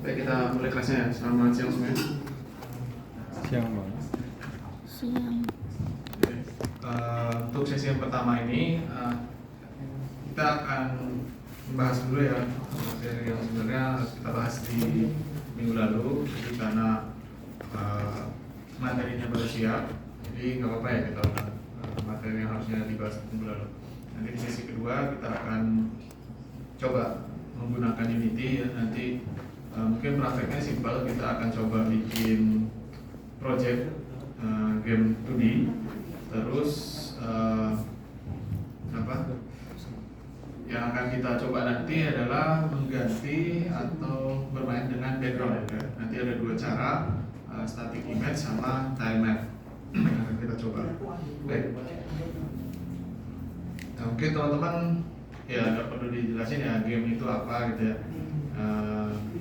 Baik, kita mulai kelasnya. Selamat siang semuanya. Siang bang. Siang. Oke. Untuk sesi yang pertama ini kita akan membahas dulu ya materi yang sebenarnya harus kita bahas di minggu lalu. Jadi karena materinya baru siap, jadi nggak apa-apa ya kita ulang materi yang harusnya dibahas minggu lalu. Nanti di sesi kedua kita akan coba menggunakan Unity ya. Nanti mungkin prakteknya simpel, kita akan coba bikin project game 2D, terus yang akan kita coba nanti adalah mengganti atau bermain dengan background ya. Nanti ada dua cara, static image sama tile map yang akan kita coba. Baik. Nah, mungkin teman-teman ya nggak perlu dijelasin ya game itu apa gitu ya.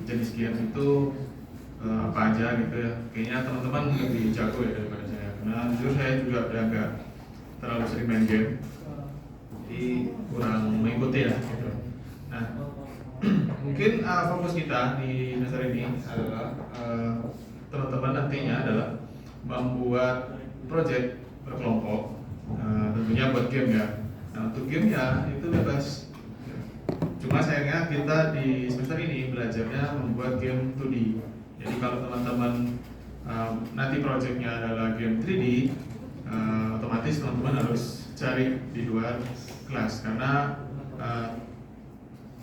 Jenis game itu apa aja gitu ya. Kayaknya teman-teman lebih jago ya daripada saya. Karena jujur saya juga udah agak terlalu sering main game, jadi kurang mengikuti ya gitu. Nah, mungkin fokus kita di semester ini adalah teman-teman nantinya adalah membuat project berkelompok, tentunya buat game ya. Nah, untuk game ya itu bebas. Cuma sayangnya kita di semester ini belajarnya membuat game 2D. Jadi kalau teman-teman nanti projectnya adalah game 3D, otomatis teman-teman harus cari di luar kelas karena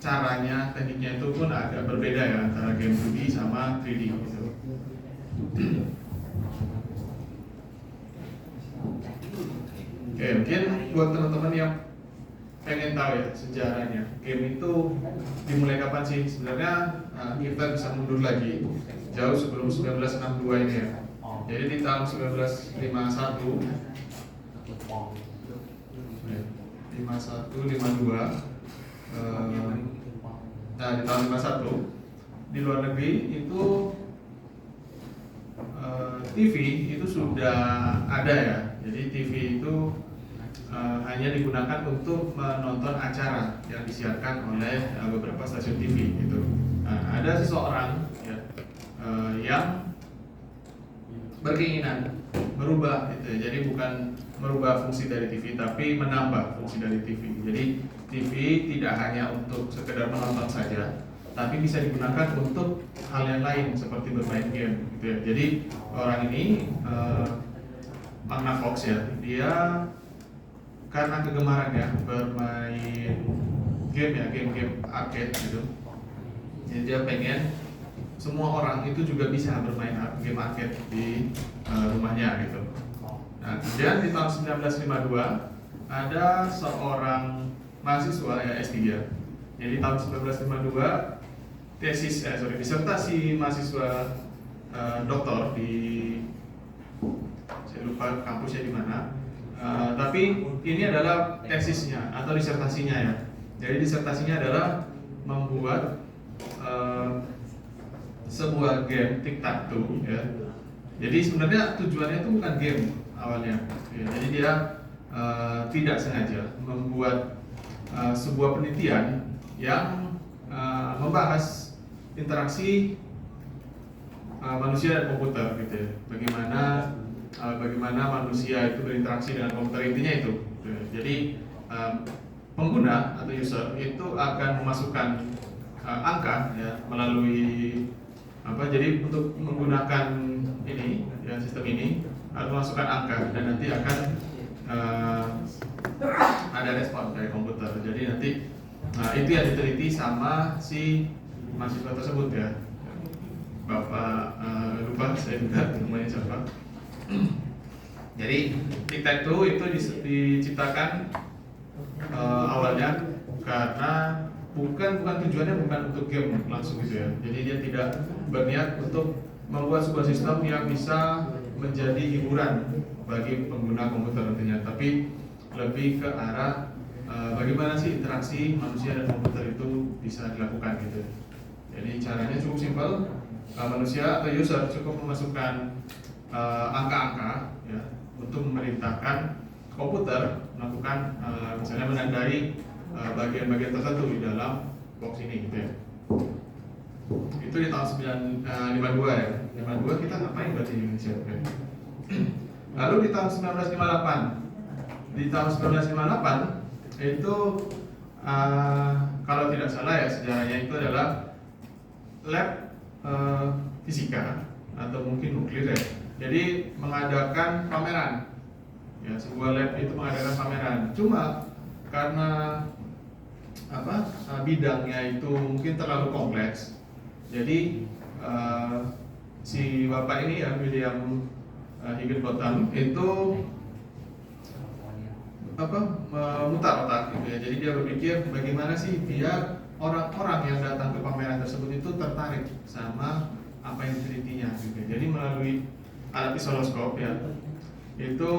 caranya, tekniknya itu pun agak berbeda ya antara game 2D sama 3D gitu. Oke, mungkin buat teman-teman yang pengen tahu ya sejarahnya game itu dimulai kapan sih sebenarnya, kita bisa mundur lagi jauh sebelum 1962 ini ya. Jadi di tahun 1951 52 nah di tahun 51 di luar negeri itu TV itu sudah ada ya. Jadi TV itu hanya digunakan untuk menonton acara yang disiarkan oleh beberapa stasiun TV gitu. Nah, ada seseorang ya, yang berkeinginan merubah gitu ya. Jadi bukan merubah fungsi dari TV tapi menambah fungsi dari TV. Jadi TV tidak hanya untuk sekedar menonton saja, tapi bisa digunakan untuk hal yang lain seperti bermain game gitu ya. Jadi orang ini Magna Fox ya, dia karena kegemarannya bermain game ya, game-game arcade gitu. Jadi dia pengen semua orang itu juga bisa bermain game arcade di rumahnya gitu. Nah, kemudian di tahun 1952 ada seorang mahasiswa ya S3. Jadi tahun 1952 disertasi mahasiswa doktor di, saya lupa kampusnya di mana. Tapi ini adalah tesisnya atau disertasinya ya. Jadi disertasinya adalah membuat sebuah game tic-tac-toe ya. Jadi sebenarnya tujuannya itu bukan game awalnya ya. Jadi dia tidak sengaja membuat sebuah penelitian yang membahas interaksi manusia dan komputer gitu ya. Bagaimana manusia itu berinteraksi dengan komputer, intinya itu. Jadi pengguna atau user itu akan memasukkan angka ya melalui jadi untuk menggunakan ini ya, sistem ini harus memasukkan angka dan nanti akan ada respon dari komputer. Jadi nanti itu yang diteliti sama si mahasiswa tersebut ya. Bapak lupa saya juga namanya siapa. Jadi tic-tac-toe itu diciptakan awalnya karena bukan tujuannya bukan untuk game langsung gitu ya. Jadi dia tidak berniat untuk membuat sebuah sistem yang bisa menjadi hiburan bagi pengguna komputer nantinya, tapi lebih ke arah bagaimana sih interaksi manusia dan komputer itu bisa dilakukan gitu. Jadi caranya cukup simpel, manusia atau user cukup memasukkan angka-angka ya untuk memerintahkan komputer melakukan misalnya menandai bagian-bagian tertentu di dalam box ini gitu ya. Itu di tahun 52 ya. 52 kita ngapain berarti di Indonesia? Lalu di tahun 1958, itu kalau tidak salah ya sejarahnya itu adalah lab fisika atau mungkin nuklir ya. Jadi mengadakan pameran, ya sebuah lab itu mengadakan pameran. Cuma karena bidangnya itu mungkin terlalu kompleks, jadi si bapak ini ya William Higginbotham itu memutar otak gitu ya. Jadi dia berpikir bagaimana sih biar orang-orang yang datang ke pameran tersebut itu tertarik sama apa yang ditelitinya gitu. Jadi melalui alat oscilloscope ya, itu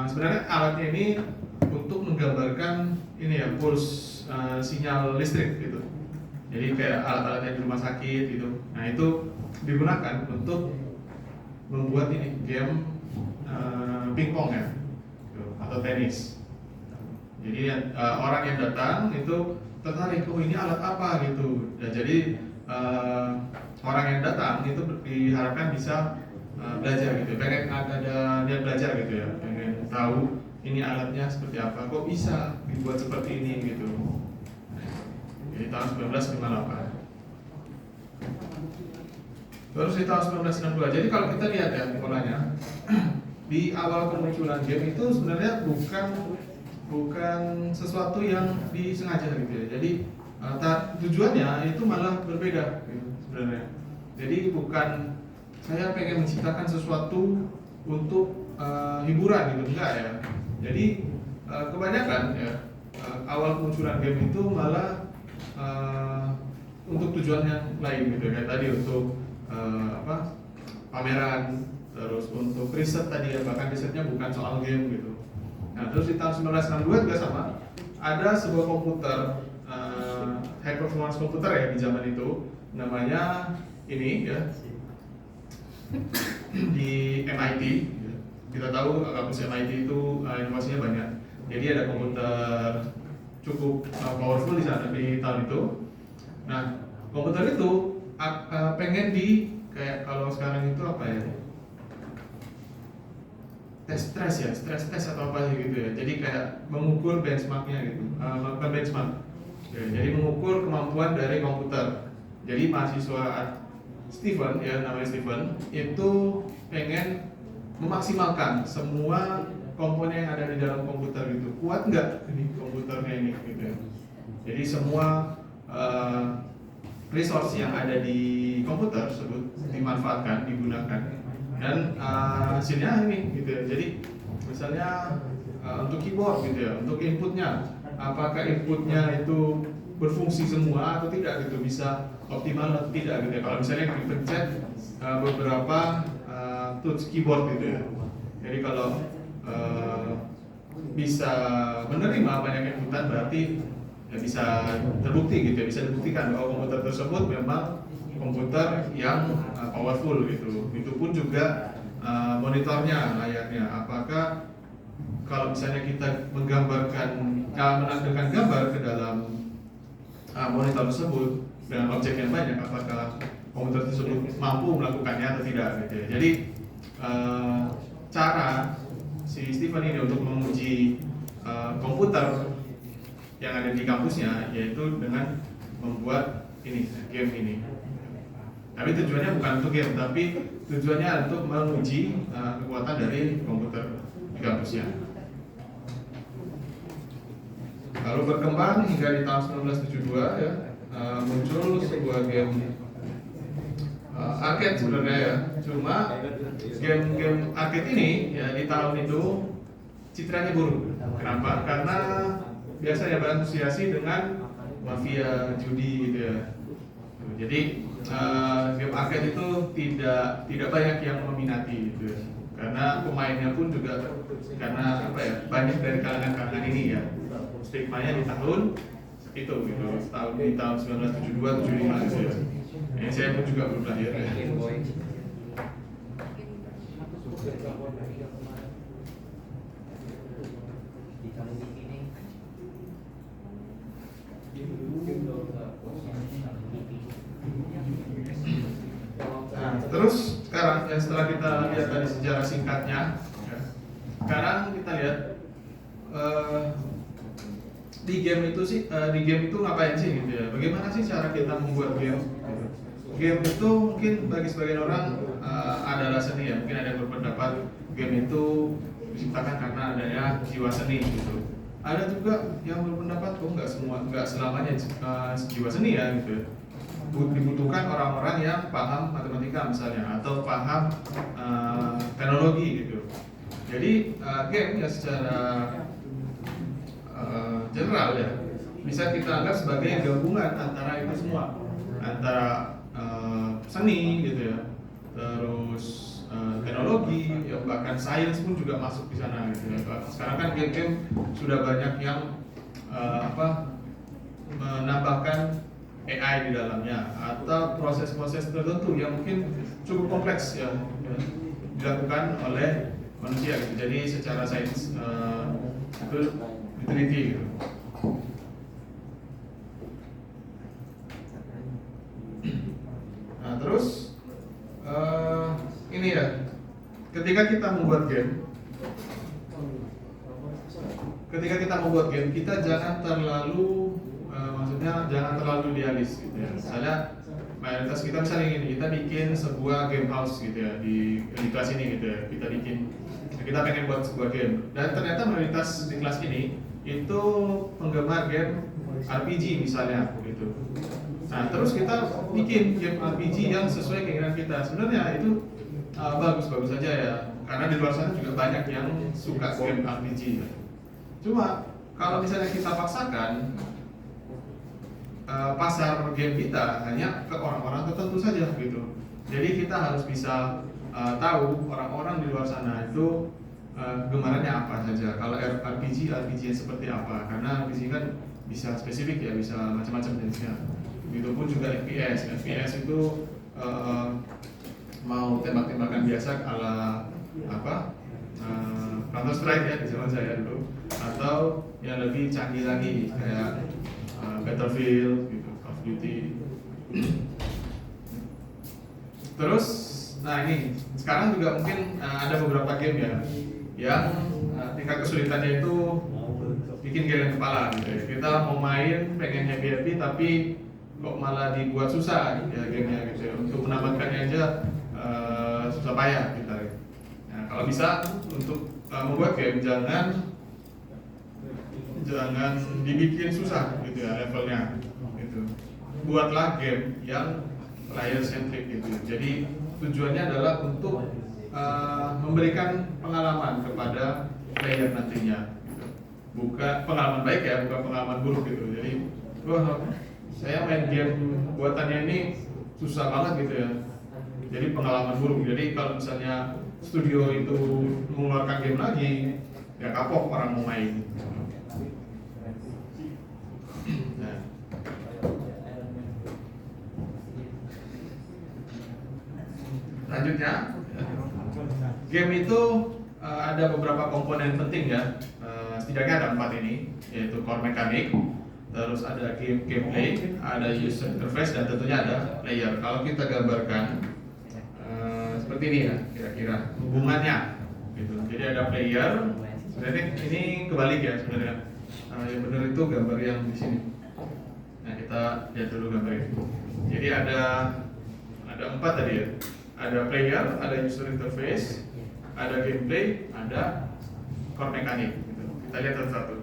sebenarnya alatnya ini untuk menggambarkan ini ya puls sinyal listrik gitu. Jadi kayak alat-alatnya di rumah sakit gitu. Nah itu digunakan untuk membuat ini game pingpong ya, atau tenis. Jadi orang yang datang itu tertarik, oh ini alat apa gitu. Ya, jadi orang yang datang itu diharapkan bisa belajar gitu, pengen ada dia belajar gitu ya, pengen tahu ini alatnya seperti apa, kok bisa dibuat seperti ini gitu. Jadi tahun 1958. Terus di tahun 1962. Jadi kalau kita lihat ya polanya, di awal kemunculan game itu sebenarnya bukan sesuatu yang disengaja gitu ya. Jadi tujuannya itu malah berbeda gitu, sebenarnya. Jadi bukan saya pengen menciptakan sesuatu untuk hiburan gitu, enggak ya. Jadi kebanyakan ya awal kemunculan game itu malah untuk tujuan yang lain gitu, kayak tadi untuk pameran, terus untuk riset tadi ya, bahkan risetnya bukan soal game gitu. Nah terus di tahun 1962 juga sama, ada sebuah komputer high performance komputer ya di zaman itu, namanya ini ya di MIT. Kita tahu kampus MIT itu inovasinya banyak. Jadi ada komputer cukup powerful di sana di tahun itu. Nah komputer itu pengen kayak kalau sekarang itu apa ya, stress test atau apa gitu ya. Jadi kayak mengukur benchmarknya gitu, melakukan benchmark ya, jadi mengukur kemampuan dari komputer. Jadi mahasiswa Stephen ya, namanya Stephen, itu pengen memaksimalkan semua komponen yang ada di dalam komputer gitu. Kuat nggak ini komputernya ini gitu ya. Jadi semua resource yang ada di komputer tersebut dimanfaatkan, digunakan, dan hasilnya ini gitu ya. Jadi misalnya untuk keyboard gitu ya, untuk inputnya, apakah inputnya itu berfungsi semua atau tidak gitu, bisa optimal atau tidak gitu ya. Kalau misalnya dipencet beberapa touch keyboard gitu ya, jadi kalau bisa menerima banyak inputan berarti ya bisa terbukti gitu ya, bisa dibuktikan bahwa komputer tersebut memang komputer yang powerful gitu. Itu pun juga monitornya, layarnya, apakah kalau misalnya kita menampilkan gambar ke dalam monitor tersebut dengan objek yang banyak, apakah komputer tersebut mampu melakukannya atau tidak gitu ya. Jadi cara si Stephen ini untuk menguji komputer yang ada di kampusnya yaitu dengan membuat ini game ini. Tapi tujuannya bukan untuk game, tapi tujuannya untuk menguji kekuatan dari komputer di kampusnya. Lalu berkembang hingga di tahun 1972 ya, muncul sebuah game arcade sebenarnya ya. Cuma game arcade ini ya di tahun itu citranya buruk. Kenapa? Karena biasanya berasosiasi dengan mafia judi gitu ya. Jadi game arcade itu tidak banyak yang meminati gitu ya. Karena pemainnya pun juga karena apa ya, banyak dari kalangan ini ya. Stigmanya di tahun itu gitu, di tahun 1972 75 gitu ya. Ini saya pun juga belum lahir ya. Nah, terus sekarang ya setelah kita lihat tadi sejarah singkatnya, ya, sekarang kita lihat di game itu ngapain sih gitu ya? Bagaimana sih cara kita membuat game? Gitu. Game itu mungkin bagi sebagian orang adalah seni ya. Mungkin ada yang berpendapat game itu diciptakan karena adanya jiwa seni gitu. Ada juga yang berpendapat nggak selamanya jiwa seni ya gitu. Dibutuhkan orang-orang yang paham matematika misalnya atau paham teknologi gitu. Jadi game ya secara general ya bisa kita anggap sebagai gabungan antara itu semua, antara seni gitu ya, terus teknologi ya, bahkan sains pun juga masuk di sana gitu ya. Sekarang kan game-game sudah banyak yang menambahkan AI di dalamnya atau proses-proses tertentu yang mungkin cukup kompleks ya, dilakukan oleh manusia gitu. Jadi secara sains itu diteliti gitu. Nah terus ini ya, ketika kita membuat game kita jangan terlalu maksudnya jangan terlalu idealis gitu ya. Misalnya mayoritas kita misalnya ini kita bikin sebuah game house gitu ya di kelas ini gitu ya. Kita pengen buat sebuah game dan ternyata mayoritas di kelas ini itu penggemar game RPG misalnya gitu. Nah terus kita bikin game RPG yang sesuai keinginan kita. Sebenarnya itu bagus-bagus saja ya, karena di luar sana juga banyak yang suka game RPG ya. Cuma kalau misalnya kita paksakan pasar game kita hanya ke orang-orang tertentu saja gitu. Jadi kita harus bisa tahu orang-orang di luar sana itu gemarannya apa saja. Kalau RPG seperti apa? Karena RPG kan bisa spesifik ya, bisa macam-macam jenisnya. Begitupun juga FPS itu mau tembak-tembakan biasa ala Counter Strike ya di zaman saya dulu, atau yang lebih canggih lagi kayak Battlefield gitu, Call of Duty. Terus, nah ini sekarang juga mungkin ada beberapa game ya yang tingkat kesulitannya itu bikin geleng kepala gitu ya. Kita mau main pengen happy tapi kok malah dibuat susah ya gamenya gitu ya. Untuk menamatkannya aja susah payah kita. Nah, kalau bisa untuk membuat game jangan dibikin susah gitu ya levelnya gitu. Buatlah game yang player centric gitu. Jadi tujuannya adalah untuk memberikan pengalaman kepada player nantinya gitu. Bukan pengalaman baik ya, bukan pengalaman buruk gitu. Jadi wah saya main game buatannya ini susah banget gitu ya. Jadi pengalaman buruk. Jadi kalau misalnya studio itu mengeluarkan game lagi, ya kapok orang mau main. Nah. Selanjutnya, game itu ada beberapa komponen penting ya. Setidaknya ada 4 ini, yaitu core mechanic, terus ada gameplay, ada user interface, dan tentunya ada player. Kalau kita gambarkan seperti ini ya, kira-kira hubungannya gitu. Jadi ada player. Sebenarnya ini kebalik ya sebenarnya. Yang benar itu gambar yang di sini. Nah kita lihat dulu gambar itu. Jadi ada 4 tadi ya. Ada player, ada user interface, ada gameplay, ada core mechanic. Gitu. Kita lihat satu-satu.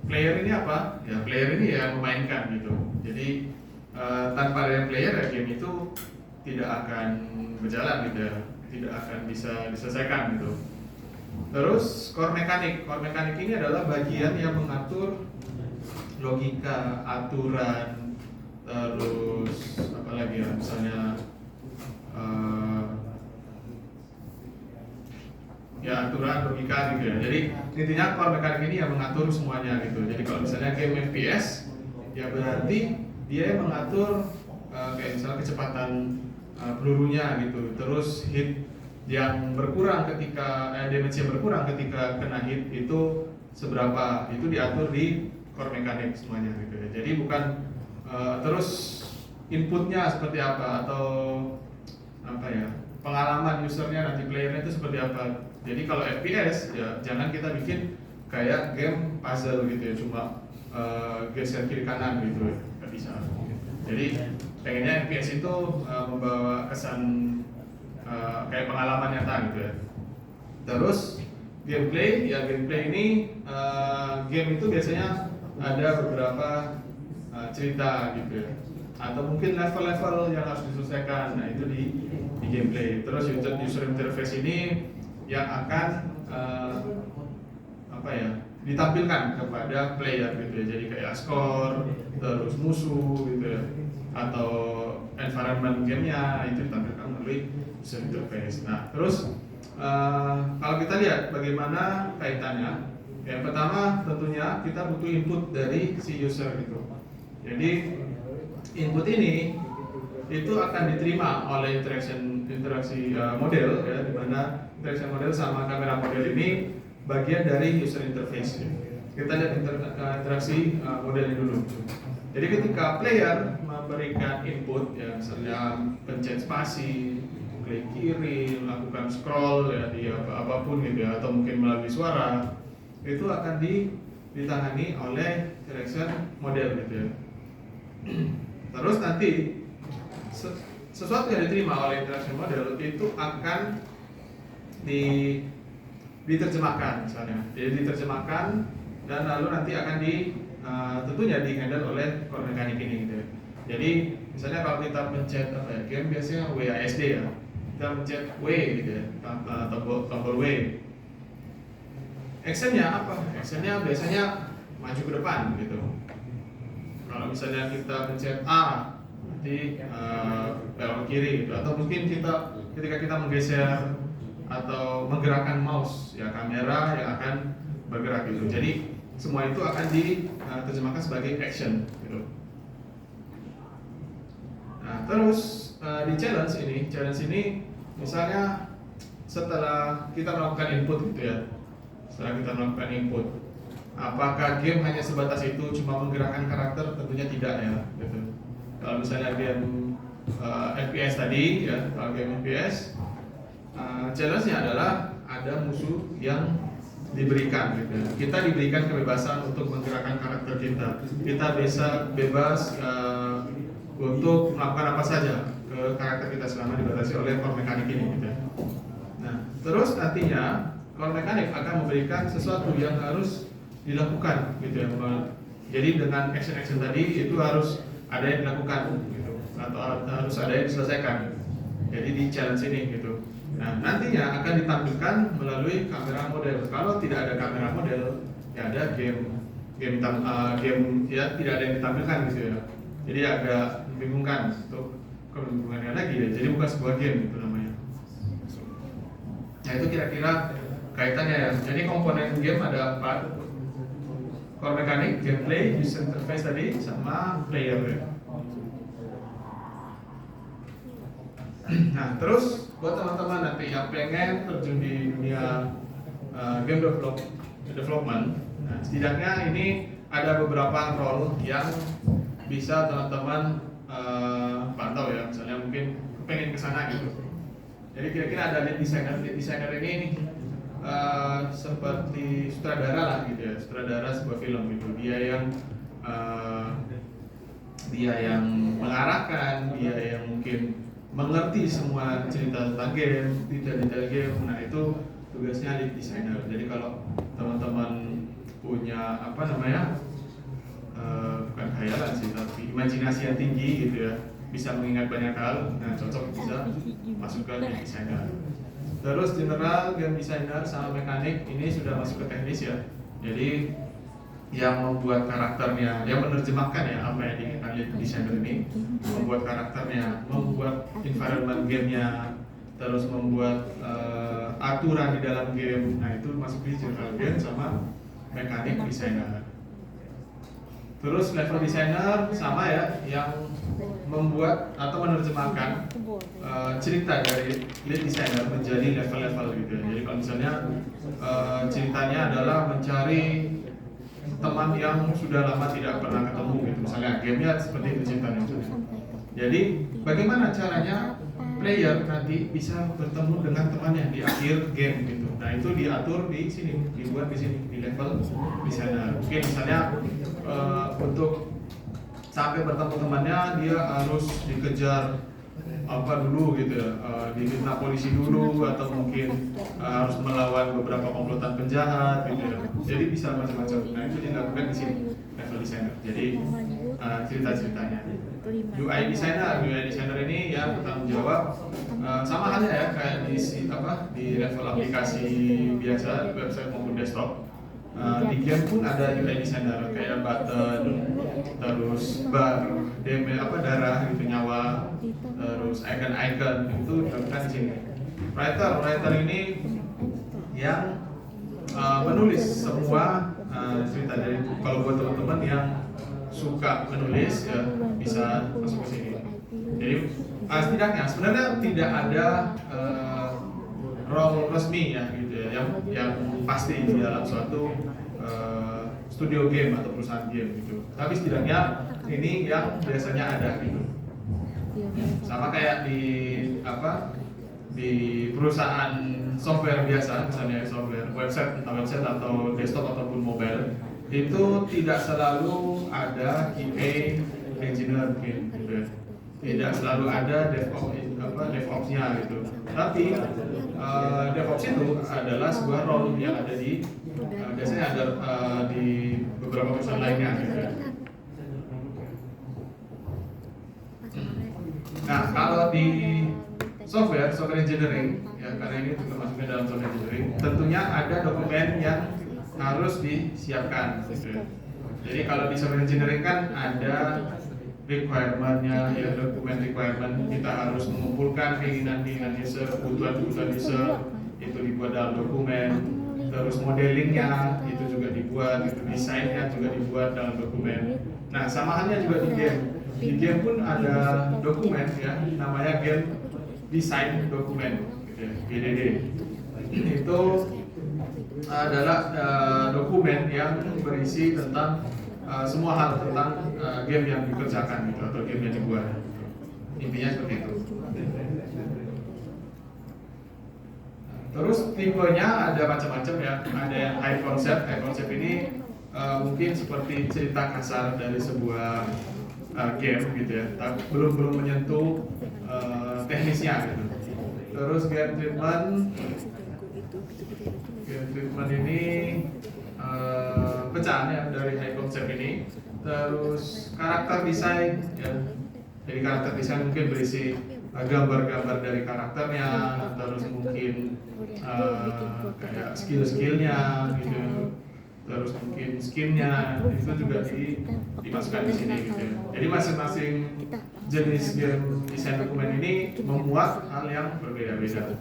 Player ini apa? Ya player ini yang memainkan gitu. Jadi tanpa ada player ya game itu tidak akan berjalan gitu ya, tidak akan bisa diselesaikan gitu. Terus core mechanic ini adalah bagian yang mengatur logika, aturan, terus apa lagi ya, misalnya ya aturan, logika gitu ya. Jadi intinya core mechanic ini yang mengatur semuanya gitu. Jadi kalau misalnya game FPS ya berarti dia yang mengatur kayak misalnya kecepatan pelurunya gitu, terus hit yang berkurang ketika damage yang berkurang ketika kena hit itu seberapa, itu diatur di core mechanic semuanya gitu ya. Jadi bukan terus inputnya seperti apa atau apa ya, pengalaman usernya nanti playernya itu seperti apa. Jadi kalau FPS ya jangan kita bikin kayak game puzzle gitu ya, cuma geser kiri kanan gitu, nggak bisa. Jadi pengennya FPS itu membawa kesan kayak pengalaman nyata gitu ya. Terus gameplay ini game itu biasanya ada beberapa cerita gitu ya, atau mungkin level-level yang harus diselesaikan. Nah itu di gameplay. Terus user interface ini yang akan apa ya, ditampilkan kepada player gitu ya. Jadi kayak skor, terus musuh gitu ya, atau environment gamenya itu ditampilkan melalui user interface. Nah terus kalau kita lihat bagaimana kaitannya, yang pertama tentunya kita butuh input dari si user gitu. Jadi input ini itu akan diterima oleh interaksi model ya, di mana interaksi model sama kamera model ini bagian dari user interface. Kita lihat interaksi modelnya dulu. Jadi ketika player memberikan input ya, misalnya pencet spasi, klik kiri, melakukan scroll ya di apapun gitu ya, atau mungkin melalui suara, itu akan ditangani oleh interaction model gitu ya. Terus nanti sesuatu yang diterima oleh interaction model itu akan diterjemahkan misalnya. Jadi diterjemahkan dan lalu nanti akan tentunya di-handle oleh core mechanic ini gitu ya. Jadi misalnya kalau kita pencet apa ya, game biasanya WASD ya, kita pencet W gitu ya, tombol W. Actionnya apa? Actionnya biasanya maju ke depan gitu. Kalau misalnya kita pencet A, nanti belok kiri gitu. Atau mungkin ketika kita menggeser atau menggerakkan mouse ya, kamera yang akan bergerak gitu. Jadi semua itu akan diterjemahkan sebagai action gitu. Nah terus di challenge ini misalnya setelah kita melakukan input gitu ya, apakah game hanya sebatas itu, cuma menggerakkan karakter? Tentunya tidak ya gitu. Kalau misalnya game FPS tadi ya, kalau game FPS challenge-nya adalah ada musuh yang diberikan gitu. Kita diberikan kebebasan untuk menggerakkan karakter kita. Kita bisa bebas untuk melakukan apa saja ke karakter kita selama dibatasi oleh core mechanic ini gitu. Nah, terus nantinya core mechanic akan memberikan sesuatu yang harus dilakukan gitu ya. Jadi dengan action tadi itu harus ada yang dilakukan gitu, atau harus ada yang diselesaikan. Jadi di challenge ini gitu. Nah, nantinya akan ditampilkan melalui kamera model. Kalau tidak ada kamera model, ya ada game ya tidak ada yang ditampilkan gitu ya. Jadi agak membingungkan untuk kebingungannya lagi ya. Jadi bukan sebuah game itu namanya. Nah, itu kira-kira kaitannya ya. Jadi komponen game ada 4. Core mechanic, gameplay, user interface tadi, sama player ya. Nah, terus buat teman-teman nanti yang pengen terjun di dunia game development, nah, setidaknya ini ada beberapa role yang bisa teman-teman pantau ya. Misalnya mungkin pengen kesana gitu. Jadi kira-kira ada lead designer ini seperti sutradara lah gitu ya, sutradara sebuah film gitu. Dia yang mengarahkan, dia yang mungkin mengerti semua cerita tentang game, detail-detail game. Nah itu tugasnya lead designer. Jadi kalau teman-teman punya apa namanya, bukan khayalan sih, tapi imajinasi yang tinggi gitu ya, bisa mengingat banyak hal, nah cocok bisa masuk ke lead designer. Terus general, game designer sama mekanik ini sudah masuk ke teknis ya. Jadi yang membuat karakternya, yang menerjemahkan ya apa yang diinginkan lead designer ini, membuat karakternya, membuat environment gamenya, terus membuat aturan di dalam game. Nah itu masuk di general game sama mekanik designer. Terus level designer sama ya, yang membuat atau menerjemahkan cerita dari lead designer menjadi level-level gitu ya. Jadi kalau misalnya ceritanya adalah mencari teman yang sudah lama tidak pernah ketemu gitu, misalnya gamenya seperti itu ceritanya. Jadi bagaimana caranya player nanti bisa bertemu dengan temannya di akhir game gitu. Nah itu diatur di sini, dibuat di sini di level di sana. Mungkin misalnya untuk sampai bertemu temannya dia harus dikejar apa dulu gitu ya, difitnah polisi dulu atau mungkin harus melawan beberapa komplotan penjahat gitu ya. Jadi bisa macam-macam. Nah itu dilakukan di sini level designer. Jadi cerita-ceritanya. UI designer ini yang bertanggung jawab sama halnya ya kayak di level aplikasi biasa website maupun desktop. Di game pun ada UI designer kayak button, terus bar, darah gitu, nyawa, terus icon itu dilakukan di sini. Writer ini yang menulis semua cerita. Dari kalau buat teman-teman yang suka menulis ya bisa masuk ke sini. Jadi setidaknya sebenarnya tidak ada role resmi ya gitu ya yang pasti di dalam suatu studio game atau perusahaan game gitu. Tapi setidaknya ini yang biasanya ada gitu. Sama kayak di perusahaan software biasa, misalnya software website, entah website atau desktop ataupun mobile, itu tidak selalu ada QA engineer gitu ya. Tidak selalu ada DevOps-nya gitu. Tapi DevOps itu adalah sebuah role yang ada di biasanya ada di beberapa perusahaan lainnya gitu ya. Nah, kalau di software engineering ya, karena ini juga masuknya dalam software engineering, tentunya ada dokumen yang harus disiapkan gitu ya. Jadi kalau di software engineering kan ada requirement-nya ya, dokumen requirement, kita harus mengumpulkan keinginan user, kebutuhan user itu dibuat dalam dokumen, terus modelingnya itu juga dibuat, itu desainnya juga dibuat dalam dokumen. Nah sama halnya juga di game. Di game pun ada dokumen ya, namanya game design dokumen gitu ya, GDD. Itu adalah dokumen yang berisi tentang semua hal tentang game yang dikerjakan gitu, atau game yang dibuat. Intinya seperti itu. Terus tipenya ada macam-macam ya. Ada yang high concept. High concept ini mungkin seperti cerita kasar dari sebuah game gitu ya, tapi belum menyentuh teknisnya gitu. Terus game treatment ini pecahan ya dari high concept ini. Terus karakter desain ya. Jadi karakter desain mungkin berisi gambar-gambar dari karakternya, terus mungkin kayak skill-skillnya gitu. Terus mungkin skinnya itu juga dimasukkan di sini gitu ya. Jadi masing-masing jenis game desain dokumen ini memuat hal yang berbeda-beda.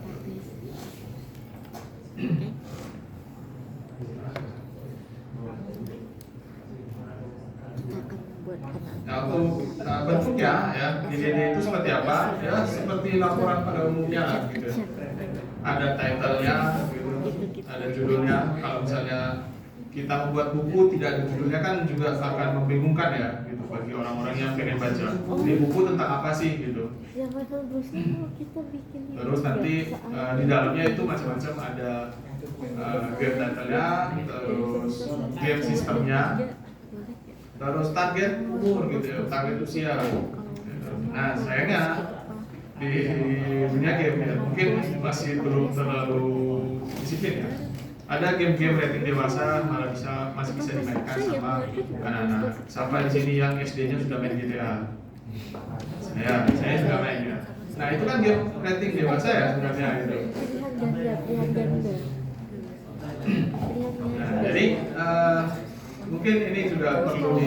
Nah untuk bentuknya ya, GDD itu seperti apa? Ya seperti laporan pada umumnya lah gitu. Ada title-nya gitu, ada judulnya. Kalau misalnya kita membuat buku tidak ada judulnya kan juga akan membingungkan ya gitu bagi orang-orang yang pengen baca. Ini buku tentang apa sih gitu. Terus nanti di dalamnya itu macam-macam, ada game title-nya, terus game sistemnya, terus target umur gitu ya, target usia. Nah sayangnya di dunia game ya mungkin masih belum terlalu disiplin ya. Ada game-game rating dewasa malah masih bisa dimainkan sama anak-anak. Sampai di sini yang SD-nya sudah main GTA. Saya juga main ya. Nah itu kan game rating dewasa ya sebenarnya gitu. Nah, jadi mungkin ini juga perlu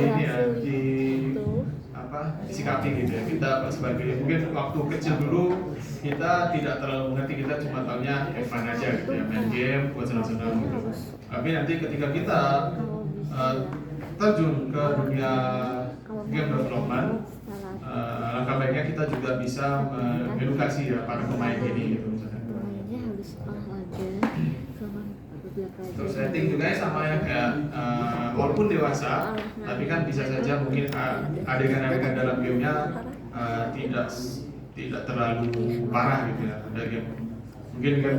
disikapi gitu ya. Kita sebagai mungkin waktu kecil dulu kita tidak terlalu mengerti, kita cuma tahunya have fun aja gitu ya, main game buat senang-senang gitu. Tapi nanti ketika kita terjun ke dunia game development, langkah baiknya kita juga bisa mengedukasi ya para pemain ini gitu misalnya. Terus rating juga sama ya kayak walaupun dewasa, tapi kan bisa saja mungkin adegan-adegan dalam gamenya tidak terlalu parah gitu ya. Ada game mungkin kan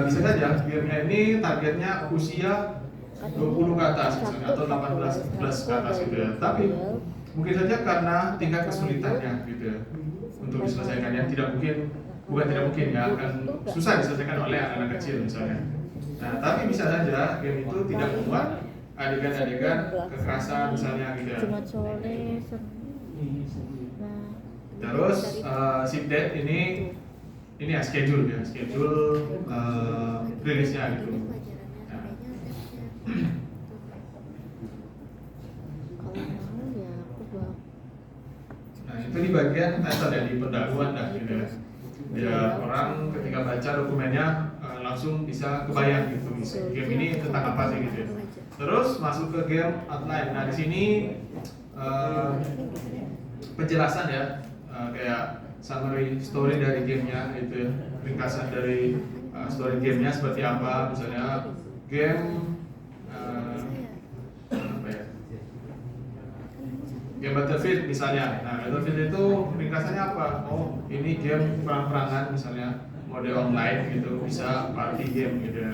bisa saja gamenya ini targetnya usia 20 ke atas misalnya, atau 18 plus ke atas gitu ya. Tapi mungkin saja karena tingkat kesulitannya gitu ya untuk diselesaikan, yang bukan tidak mungkin ya, akan susah diselesaikan oleh anak-anak kecil misalnya. Nah, tapi bisa saja game itu tidak membuat adegan-adegan kekerasan misalnya gitu ya. Jumat sore. Nah, Terus ship date ini ya schedule rilisnya gitu. Nah, kalau mau ya aku bawa. nah, itu di bagian metode di pendahuluan dah gitu ya. Ya orang ketika baca dokumennya langsung bisa kebayang gitu game ini tentang apa sih gitu ya. Terus masuk ke game outline. Nah, di sini penjelasan ya, kayak summary story dari gamenya gitu ya, ringkasan dari story gamenya seperti apa, misalnya game apa ya, game Battlefield misalnya. Nah, Battlefield itu ringkasannya apa? Oh, ini game perang-perangan misalnya, mode online gitu, bisa party game gitu ya.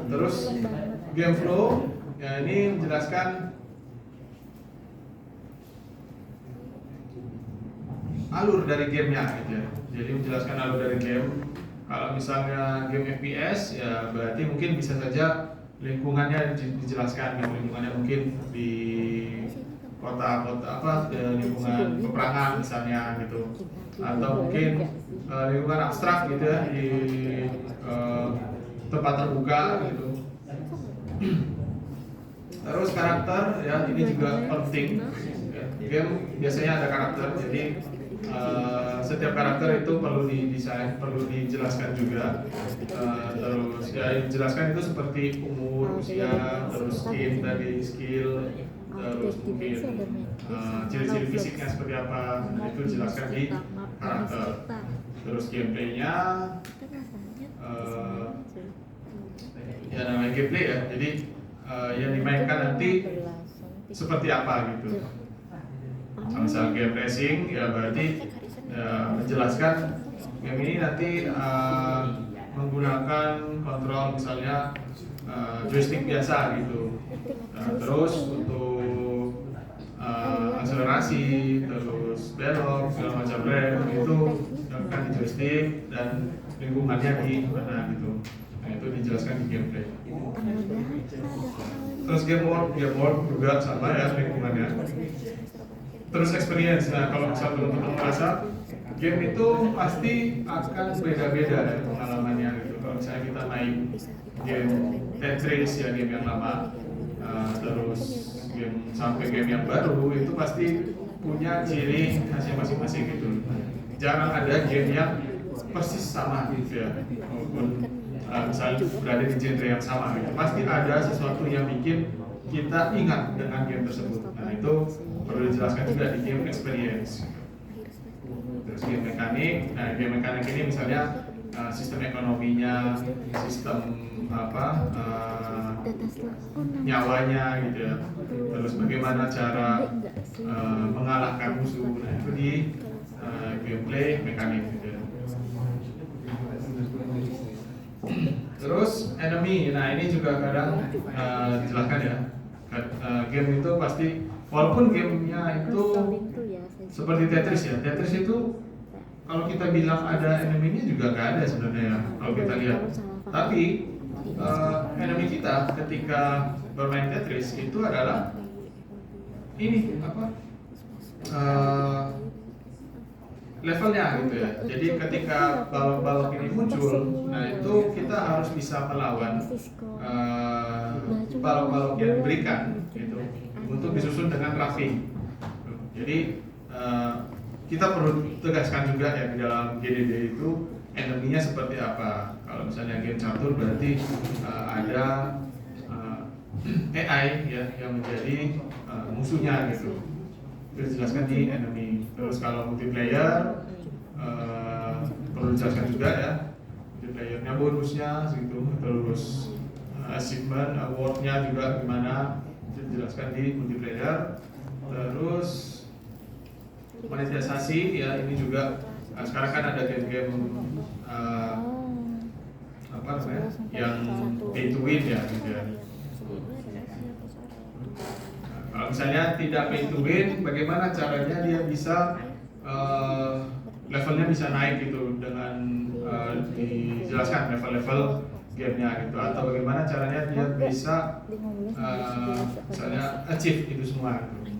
Terus game flow ya, ini menjelaskan alur dari gamenya gitu ya. Jadi menjelaskan alur dari game. Kalau misalnya game FPS ya berarti mungkin bisa saja lingkungannya dijelaskan. Lingkungannya mungkin di kota-kota lingkungan peperangan misalnya gitu, atau mungkin lingkungan abstrak gitu ya, di tempat terbuka gitu. Terus karakter ya, ini juga penting. Game biasanya ada karakter, jadi setiap karakter itu perlu didesain, perlu dijelaskan juga. Terus ya dijelaskan itu seperti umur, usia, terus skill, terus mungkin ciri-ciri fisiknya seperti apa, itu dijelaskan di karakter. Terus gameplaynya ya namanya gameplay ya, jadi yang dimainkan nanti seperti apa gitu. Misalnya game racing ya berarti menjelaskan game ini nanti menggunakan kontrol misalnya joystick biasa gitu. Terus untuk akselerasi, terus belok, segala macam rem itu dilakukan di joystick dan lingkungannya di mana gitu. Nah, itu dijelaskan di gameplay. Terus game mode juga sama ya lingkungannya. Terus experience. Nah, kalau misalnya teman-teman merasa game itu pasti akan beda-beda ya pengalamannya gitu. Kalau misalnya kita main game Tetris ya, game yang lama, terus game sampai game yang baru, itu pasti punya ciri khasnya masing-masing gitu. Jarang ada game yang persis sama gitu ya, maupun misalnya berada di genre yang sama gitu. Pasti ada sesuatu yang bikin kita ingat dengan game tersebut. Nah, itu perlu dijelaskan juga di game experience. Terus game mekanik. Nah, game mekanik ini misalnya sistem ekonominya, sistem nyawanya gitu ya. Terus bagaimana cara mengalahkan musuh. Nah, itu di gameplay mekanik gitu ya. Terus enemy. Nah, ini juga kadang dijelaskan ya. Game itu pasti, walaupun gamenya itu seperti Tetris ya. Tetris itu kalau kita bilang ada enemy-nya juga nggak ada sebenarnya ya, kalau kita lihat. Tapi enemy kita ketika bermain Tetris itu adalah ini levelnya gitu ya. Jadi ketika balok-balok ini muncul, nah itu kita harus bisa melawan balok-balok yang diberikan gitu untuk disusun dengan rapi. Jadi kita perlu tegaskan juga ya di dalam GDD itu enemy-nya seperti apa. Kalau misalnya game catur berarti ada AI ya yang menjadi musuhnya gitu. Itu dijelaskan di enemy. Terus kalau multiplayer perlu dijelaskan juga ya, multiplayernya bonusnya gitu. Terus achievement, awardnya juga gimana, itu dijelaskan di multiplayer. Terus monetisasi ya, ini juga sekarang kan ada game-game apa namanya yang pay to win ya gitu ya. Kalau misalnya tidak pay to win, bagaimana caranya dia bisa levelnya bisa naik gitu dengan dijelaskan level-level gamenya gitu, atau bagaimana caranya dia bisa misalnya achieve itu semua gitu.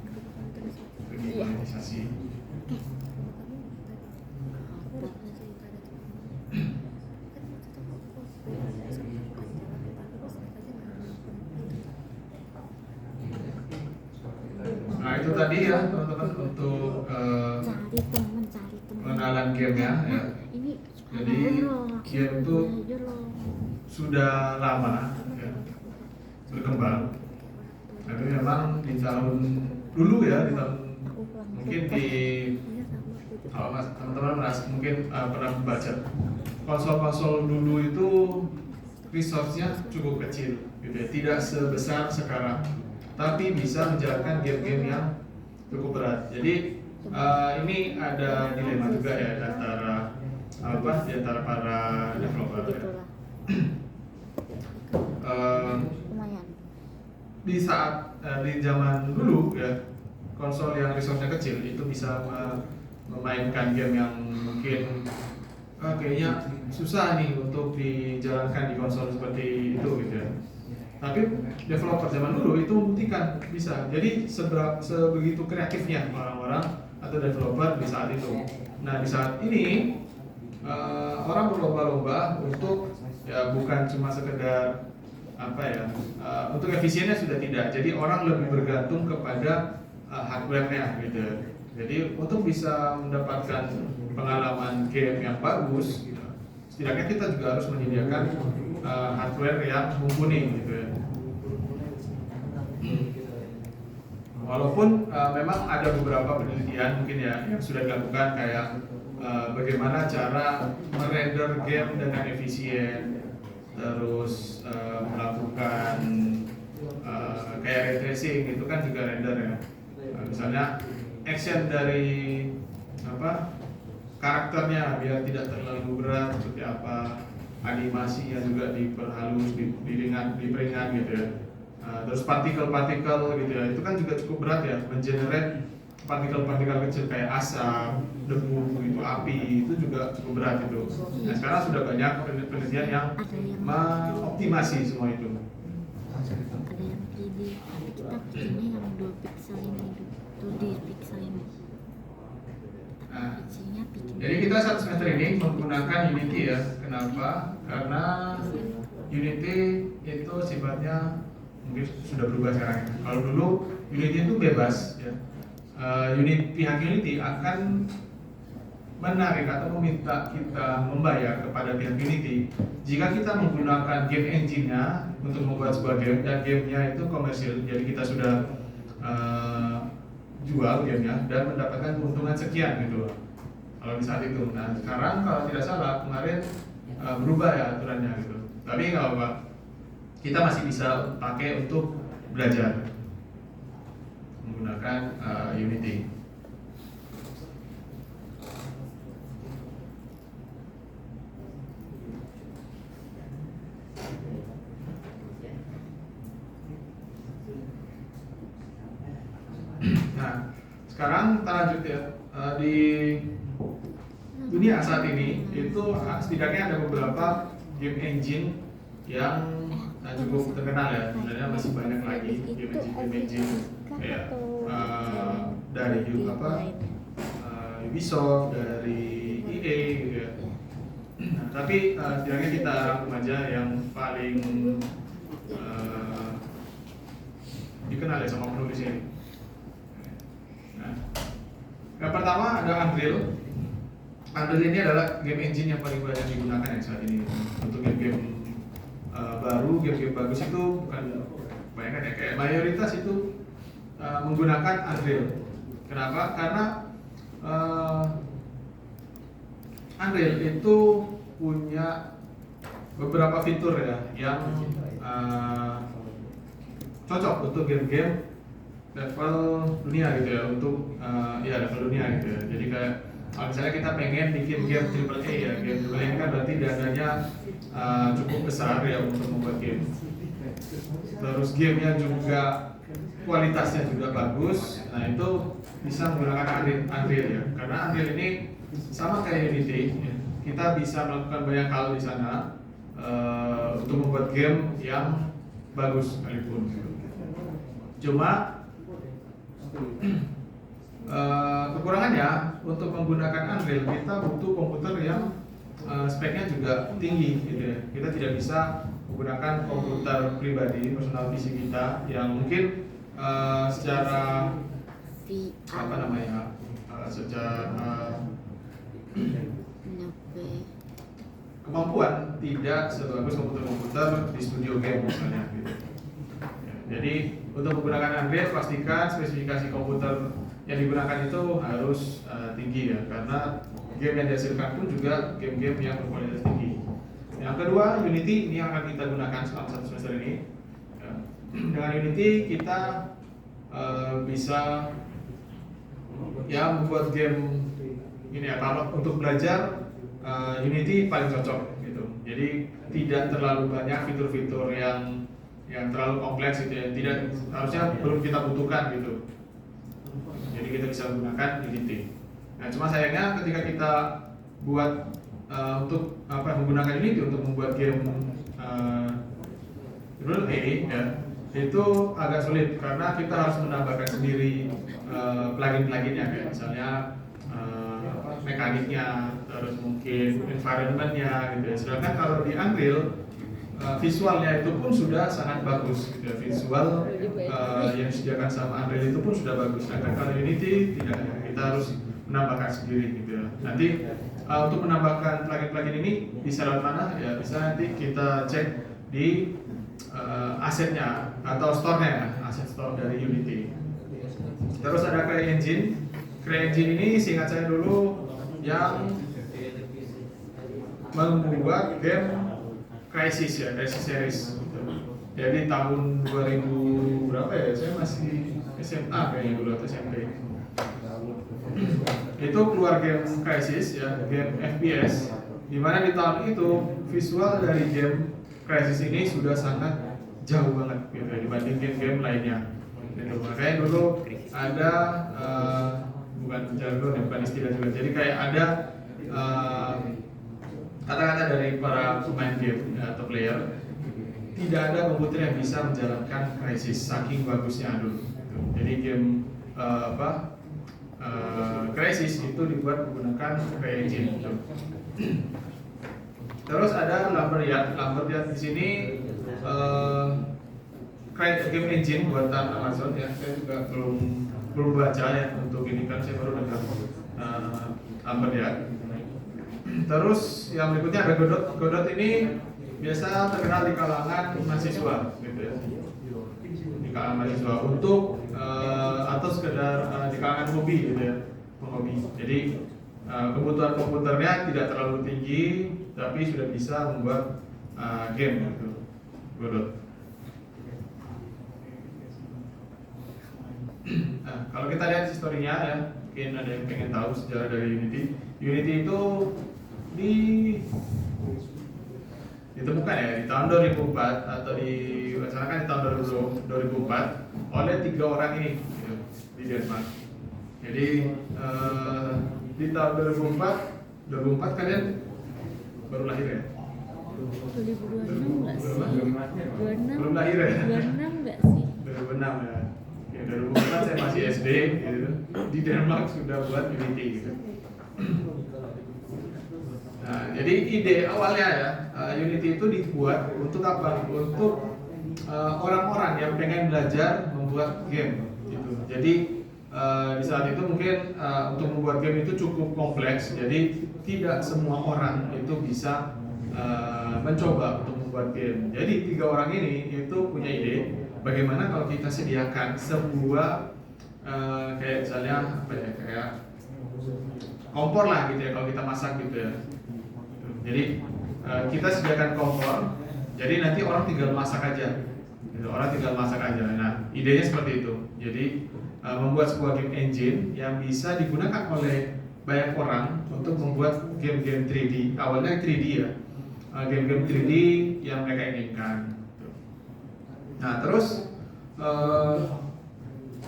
Bagi monetisasi. Nah itu tadi ya teman-teman untuk pengenalan gamenya ya. Jadi game itu sudah lama ya, berkembang. Tapi memang di tahun dulu ya, di tahun mungkin di kalau teman-teman mungkin pernah membaca konsol-konsol dulu itu resource-nya cukup kecil gitu ya, tidak sebesar sekarang, tapi bisa menjalankan game-game yang cukup berat. Jadi ini ada dilema juga ya antara di antara para developer ya. Di saat di zaman dulu ya, konsol yang resource-nya kecil itu bisa memainkan game yang mungkin kayaknya susah nih untuk dijalankan di konsol seperti itu gitu ya. Tapi developer zaman dulu itu membuktikan bisa. Jadi sebegitu kreatifnya orang-orang atau developer di saat itu. Nah di saat ini orang berlomba-lomba untuk ya bukan cuma sekedar untuk efisiennya sudah tidak. Jadi orang lebih bergantung kepada hardware-nya gitu. Jadi untuk bisa mendapatkan pengalaman game yang bagus, gitu, setidaknya kita juga harus menyediakan hardware yang mumpuni gitu ya. Walaupun memang ada beberapa penelitian mungkin ya yang sudah dilakukan kayak bagaimana cara merender game dengan efisien, terus melakukan kayak ray tracing itu kan juga render ya. Misalnya action dari karakternya biar tidak terlalu berat seperti apa, animasinya juga diperhalus, diperingan gitu ya. Terus partikel-partikel gitu ya, itu kan juga cukup berat ya, mengenerate partikel-partikel kecil kayak asap, debu gitu, api, itu juga cukup berat itu. Nah sekarang sudah banyak penelitian yang mengoptimasi semua itu. Ada yang 3D, kita bikinnya yang 2 pixel ini, 2D pixel ini. Nah, jadi kita satu semester ini menggunakan Unity ya. Kenapa? Karena Unity itu sifatnya mungkin sudah berubah sekarang. Kalau dulu Unity itu bebas ya. Pihak Unity akan menarik atau meminta kita membayar kepada pihak Unity jika kita menggunakan game engine-nya untuk membuat sebuah game dan gamenya itu komersil. Jadi kita sudah jual gamenya dan mendapatkan keuntungan sekian gitu kalau di saat itu. Nah sekarang kalau tidak salah kemarin berubah ya aturannya gitu. Tapi nggak apa-apa, kita masih bisa pakai untuk belajar menggunakan Unity. Nah, sekarang kita lanjut ya. Di dunia saat ini itu setidaknya ada beberapa game engine yang cukup terkenal ya. Sebenarnya masih banyak lagi game engine kayak dari Ubisoft, dari EA gitu ya. Nah, tapi setidaknya kita rangkum aja yang paling dikenal ya sama penulis ini. Nah, yang pertama ada Unreal. Unreal ini adalah game engine yang paling banyak digunakan yang saat ini untuk game-game baru, game-game bagus itu bukan banyak ya, kayak mayoritas itu menggunakan Unreal. Kenapa? Karena Unreal itu punya beberapa fitur ya yang cocok untuk game-game level dunia gitu ya, untuk ya level dunia gitu ya. Jadi kayak kalau misalnya kita pengen bikin game AAA ya, game AAA ini kan berarti dananya cukup besar ya untuk membuat game. Terus gamenya juga kualitasnya juga bagus. Nah itu bisa menggunakan Unreal ya, karena Unreal ini sama kayak Unity ya. Kita bisa melakukan banyak hal di sana untuk membuat game yang bagus sekalipun. Cuma kekurangannya untuk menggunakan Unreal kita butuh komputer yang speknya juga tinggi gitu ya. Kita tidak bisa menggunakan komputer pribadi, personal PC kita yang mungkin secara apa namanya, secara kemampuan tidak sebagus komputer-komputer di studio game misalnya gitu. Ya, jadi untuk menggunakan Unreal pastikan spesifikasi komputer yang digunakan itu harus tinggi ya, karena game yang dihasilkan pun juga game-game yang berkualitas tinggi. Yang kedua, Unity ini yang akan kita gunakan selama 1 semester ini. Ya. Dengan Unity kita bisa ya membuat game ini ya, kalau untuk belajar Unity paling cocok gitu. Jadi tidak terlalu banyak fitur-fitur yang terlalu kompleks gitu ya. Tidak, harusnya belum kita butuhkan gitu. Jadi kita bisa menggunakan Unity. Nah, cuma sayangnya ketika kita buat untuk menggunakan Unity untuk membuat game AAA ya, itu agak sulit karena kita harus menambahkan sendiri plugin-pluginnya, kayak misalnya mekaniknya, terus mungkin environment-nya gitu ya. Sedangkan kalau di Unreal visualnya itu pun sudah sangat bagus gitu ya. Visual yang disediakan sama Unreal itu pun sudah bagus. Sedangkan kalau Unity tidak, kita harus menambahkan sendiri gitu ya. Nanti untuk menambahkan plugin-plugin ini bisa lewat mana ya, bisa nanti kita cek di asetnya atau store-nya, aset store dari Unity. Terus ada CryEngine. CryEngine ini seingat saya dulu yang membuat game Crysis ya, Crysis series gitu. Jadi tahun 2000 berapa ya, saya masih SMA kayaknya dulu atau SMP. Itu keluar game Crysis ya, game FPS, dimana di tahun itu visual dari game Crysis ini sudah sangat jauh banget gitu ya, dibanding game-game lainnya gitu. Makanya dulu ada bukan jargon ya, bukan istilah juga, jadi kayak ada kata-kata dari para pemain game atau player, tidak ada komputer yang bisa menjalankan Crysis saking bagusnya dulu gitu. Jadi game Crysis itu dibuat menggunakan CryEngine gitu. Terus ada Lumberyard di sini game engine buatan Amazon ya. Saya juga belum baca ya untuk ini, kan saya baru dengar Lumberyard. Terus yang berikutnya ada Godot ini biasa terkenal di kalangan mahasiswa gitu ya. Di kalangan mahasiswa untuk atau sekedar di kalangan hobi gitu ya, hobi. Jadi kebutuhan komputernya tidak terlalu tinggi, tapi sudah bisa membuat game gitu. Godot. Nah, kalau kita lihat historinya ya, mungkin ada yang pengen tahu sejarah dari Unity. Unity itu ditemukan ya di tahun 2004 atau diwacanakan di tahun 2004 oleh 3 orang ini gitu, di Denmark. Jadi di tahun 2004 kalian baru lahir ya? 2026 nggak sih? 26 belum lahir ya? 26 nggak sih? 2006 ya. Ya 2004 saya masih SD gitu. Di Denmark sudah buat Unity gitu. Nah, jadi ide awalnya ya, Unity itu dibuat untuk apa? Untuk orang-orang yang pengen belajar membuat game gitu. Jadi di saat itu mungkin untuk membuat game itu cukup kompleks, jadi tidak semua orang itu bisa mencoba untuk membuat game. Jadi 3 orang ini itu punya ide, bagaimana kalau kita sediakan sebuah kayak misalnya apa ya, kayak kompor lah gitu ya, kalau kita masak gitu ya. Jadi kita sediakan kompor, jadi nanti orang tinggal masak aja gitu. Orang tinggal masak aja. Nah, idenya seperti itu. Jadi membuat sebuah game engine yang bisa digunakan oleh banyak orang untuk membuat game-game 3D. Awalnya 3D ya, game-game 3D yang mereka inginkan. Nah terus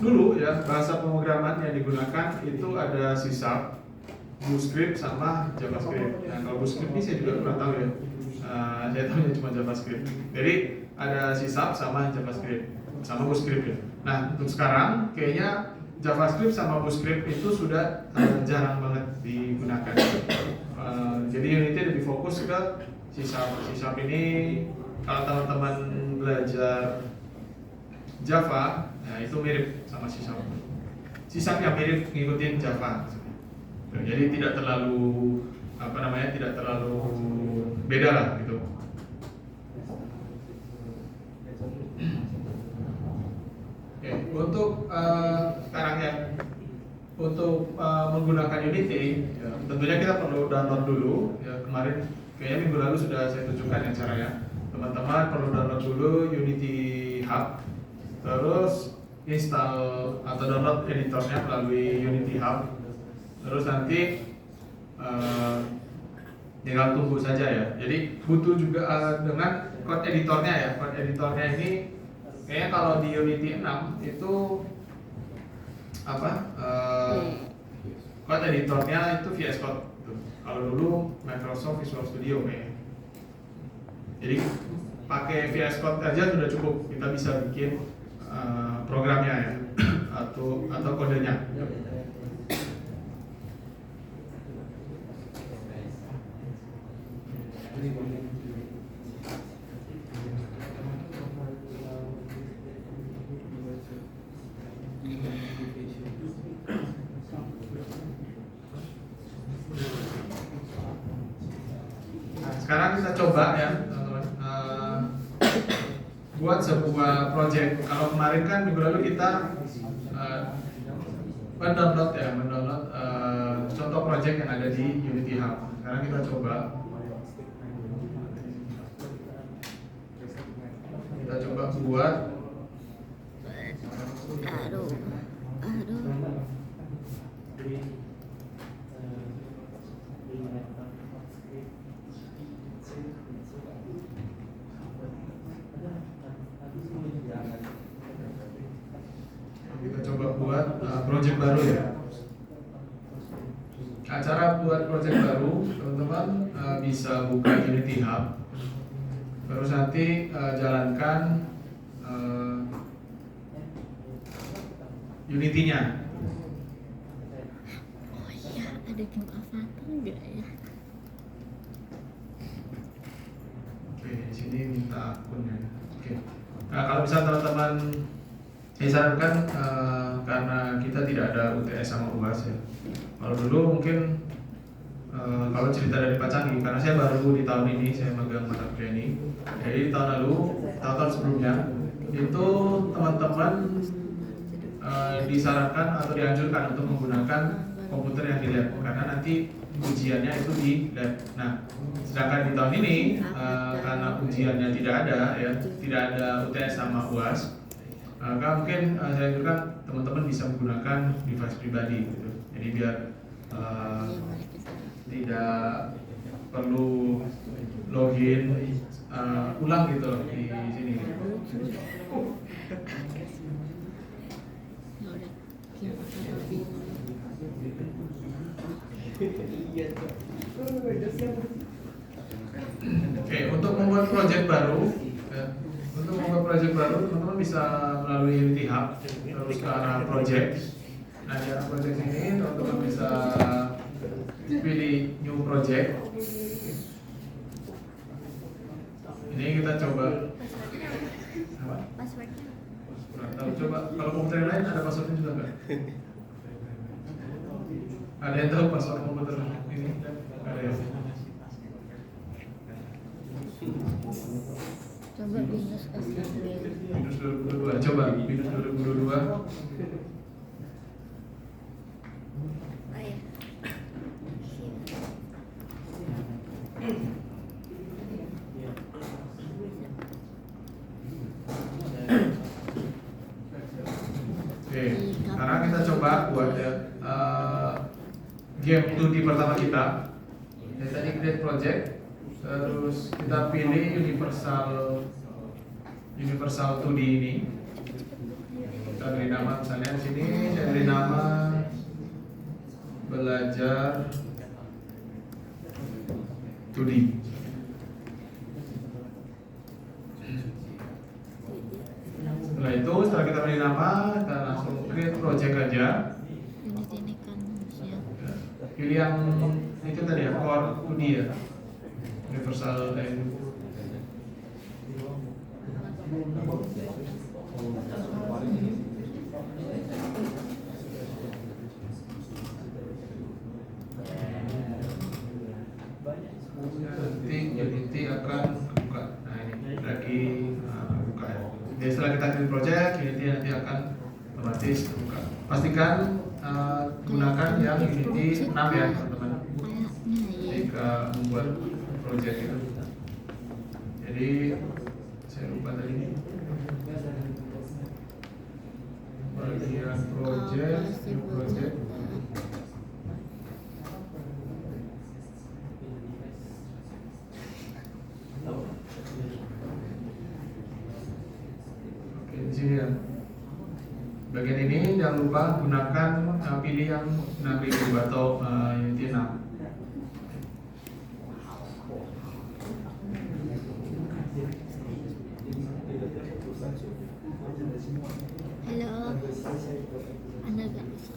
dulu ya bahasa pemrograman yang digunakan itu ada C#, Bootstrap sama JavaScript. Nah kalau Bootstrap ini saya juga kurang tahu ya. Saya tahu cuma JavaScript. Jadi ada C# sama JavaScript sama Bootstrap ya. Nah untuk sekarang kayaknya JavaScript sama Bootstrap itu sudah jarang banget digunakan. Jadi Unity lebih fokus ke C#. C# ini kalau teman-teman belajar Java, nah itu mirip sama C#. C# yang mirip ngikutin Java. Jadi tidak terlalu tidak terlalu beda lah gitu. Oke, untuk sekarang ya untuk menggunakan Unity, ya, tentunya kita perlu download dulu. Ya, kemarin kayaknya minggu lalu sudah saya tunjukkan ya caranya. Teman-teman perlu download dulu Unity Hub, terus install atau download editornya melalui Unity Hub. Terus nanti tinggal tunggu saja ya. Jadi butuh juga dengan code editornya ya. Code editornya ini kayaknya kalau di Unity 6 itu code editornya itu VS Code. Kalau dulu Microsoft Visual Studio kayaknya. Jadi pakai VS Code aja sudah cukup, kita bisa bikin programnya ya atau kodenya. Sekarang kita coba ya teman-teman buat sebuah project. Kalau kemarin kan minggu lalu kita mendownload contoh project yang ada di Unity Hub. Sekarang kita coba buat project baru ya. Cara buat project baru, teman-teman bisa buka Unity Hub, terus nanti jalankan Unity-nya. Oh iya, ada game Avatar enggak ya? Oke, di sini minta akunnya. Oke. Nah, kalau bisa teman-teman saya sarankan karena kita tidak ada UTS sama UAS ya. Kalau dulu mungkin kalau cerita dari Pak Canggih, karena saya baru di tahun ini saya magang mata kuliah ini. Jadi tahun lalu, tahun sebelumnya itu teman-teman disarankan atau dianjurkan untuk menggunakan komputer yang di lab karena nanti ujiannya itu di lab. Nah, sedangkan di tahun ini karena ujiannya tidak ada UTS sama UAS. Maka mungkin saya anjurkan teman-teman bisa menggunakan device pribadi gitu. Jadi biar tidak perlu login ulang gitu loh di sini. Oke, untuk membuat project baru teman-teman bisa melalui Unity Hub terus ke arah project. Nah di arah project ini teman-teman bisa pilih new project. Ini kita coba Passwordnya? coba kalau komputer lain ada passwordnya juga nggak? Ada yang tahu password komputer ini? Ada ya? Coba minus S2. Windows 2022, coba Windows 2022. game 2D pertama kita. Jadi tadi create project, terus kita pilih universal 2D ini. Kita beri nama misalnya di sini saya beri nama belajar 2D. Setelah kita beri nama, kita langsung create project aja. Ini kan ya. Pilih yang itu tadi ya, core 2D ya, universal nanti Unity akan buka. Nah ini lagi buka ya. Jadi setelah kita create project, Unity nanti akan otomatis buka. Pastikan gunakan yang Unity 6 ya teman-teman jika membuat project itu. Jadi saya lupa tadi bagian project. Oke, di sini ya. Bagian ini jangan lupa gunakan pilih yang 6000 atau Unity 6. Halo. Anda gak bisa.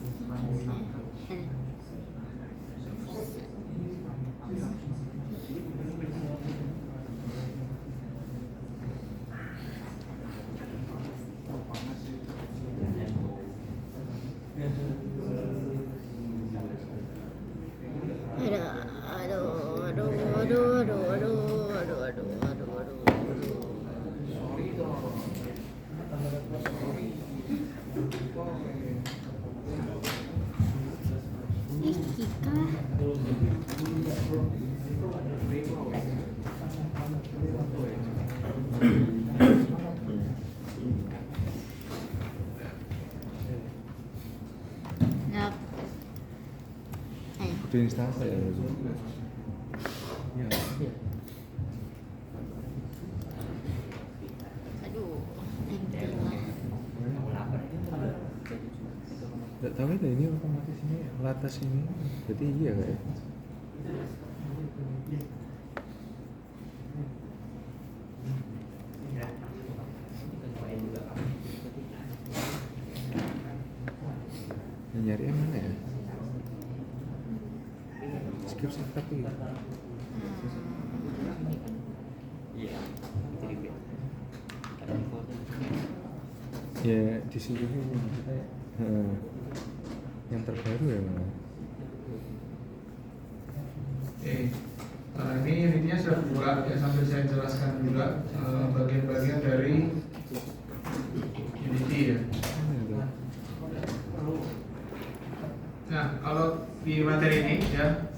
Di instansi ya. Ya. Aduh, empty lah. Nggak tahu ya ini otomatis ini latas ini. Berarti iya kayak. Nyari yang mana ya? Skip tapi ya di sini maksudnya yang terbaru ya malah. Ini unitnya sudah buka ya, sambil saya jelaskan juga bagian-bagian dari Unity ya. Nah, kalau di materi ini ya,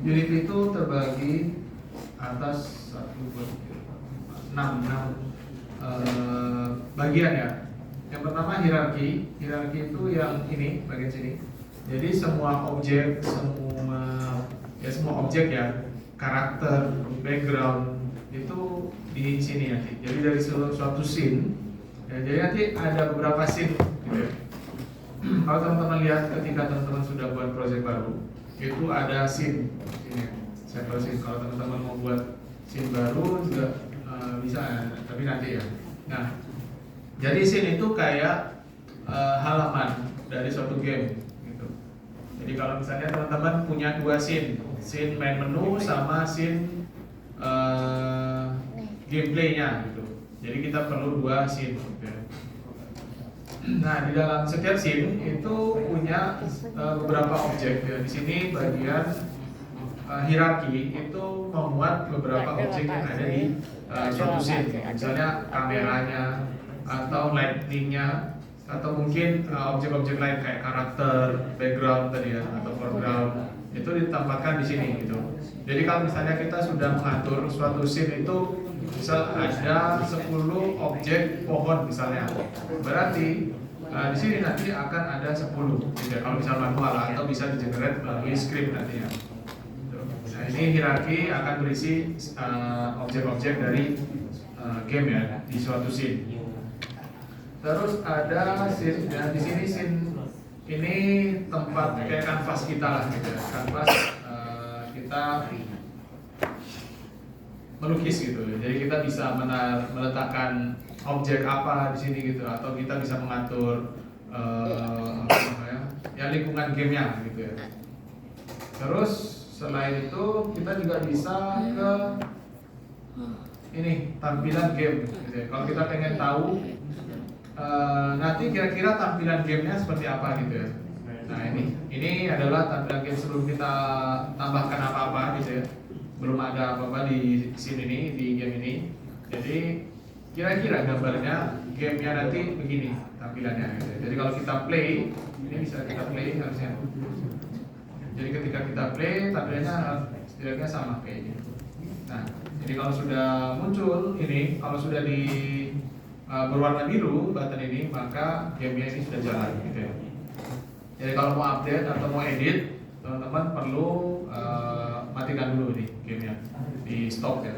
Unity itu terbagi atas 6 bagian ya. Yang pertama hierarki itu yang ini bagian sini. Jadi semua objek, semua objek ya, karakter, background itu di sini ya. Jadi dari suatu scene, ya, jadi nanti ada beberapa scene gitu ya. Kalau teman-teman lihat ketika teman-teman sudah buat project baru, itu ada scene ini, sampel scene. Kalau teman-teman mau buat scene baru juga bisa, tapi nanti ya. Nah, jadi scene itu kayak halaman dari suatu game gitu. Jadi kalau misalnya teman-teman punya dua scene main menu sama scene gameplaynya gitu. Jadi kita perlu dua scene gitu. Nah, di dalam setiap scene itu punya beberapa objek ya. Di sini bagian hierarki itu memuat beberapa objek yang ada di suatu scene. Misalnya kameranya atau lightingnya atau mungkin objek-objek lain kayak karakter, background tadi ya atau foreground itu ditempatkan di sini gitu. Jadi kalau misalnya kita sudah mengatur suatu scene itu misal ada 10 objek pohon misalnya, berarti Di sini nanti akan ada 10 gitu ya, kalau misal manual atau bisa di-generate melalui script nantinya. Nah, ini hierarki akan berisi objek-objek dari game ya di suatu scene. Terus ada scene, dan di sini scene ini tempat kayak kanvas kita lah gitu ya. Kanvas kita melukis gitu. Jadi kita bisa meletakkan objek apa di sini gitu, atau kita bisa mengatur apa namanya, ya lingkungan gamenya gitu ya. Terus selain itu kita juga bisa ke ini tampilan game gitu ya. Kalau kita pengen tahu nanti kira-kira tampilan gamenya seperti apa gitu ya. Nah ini adalah tampilan game sebelum kita tambahkan apa-apa gitu ya. Belum ada apa-apa di scene ini, di game ini. Jadi kira-kira gambarnya gamenya nanti begini tampilannya gitu ya. Jadi kalau kita play, ini bisa kita play harusnya. Jadi ketika kita play tampilannya setidaknya sama kayak gitu. Nah, jadi kalau sudah muncul ini, kalau sudah di berwarna biru button ini, maka gamenya ini sudah jalan gitu ya. Jadi kalau mau update atau mau edit, teman-teman perlu matikan dulu nih gamenya, di stop ya.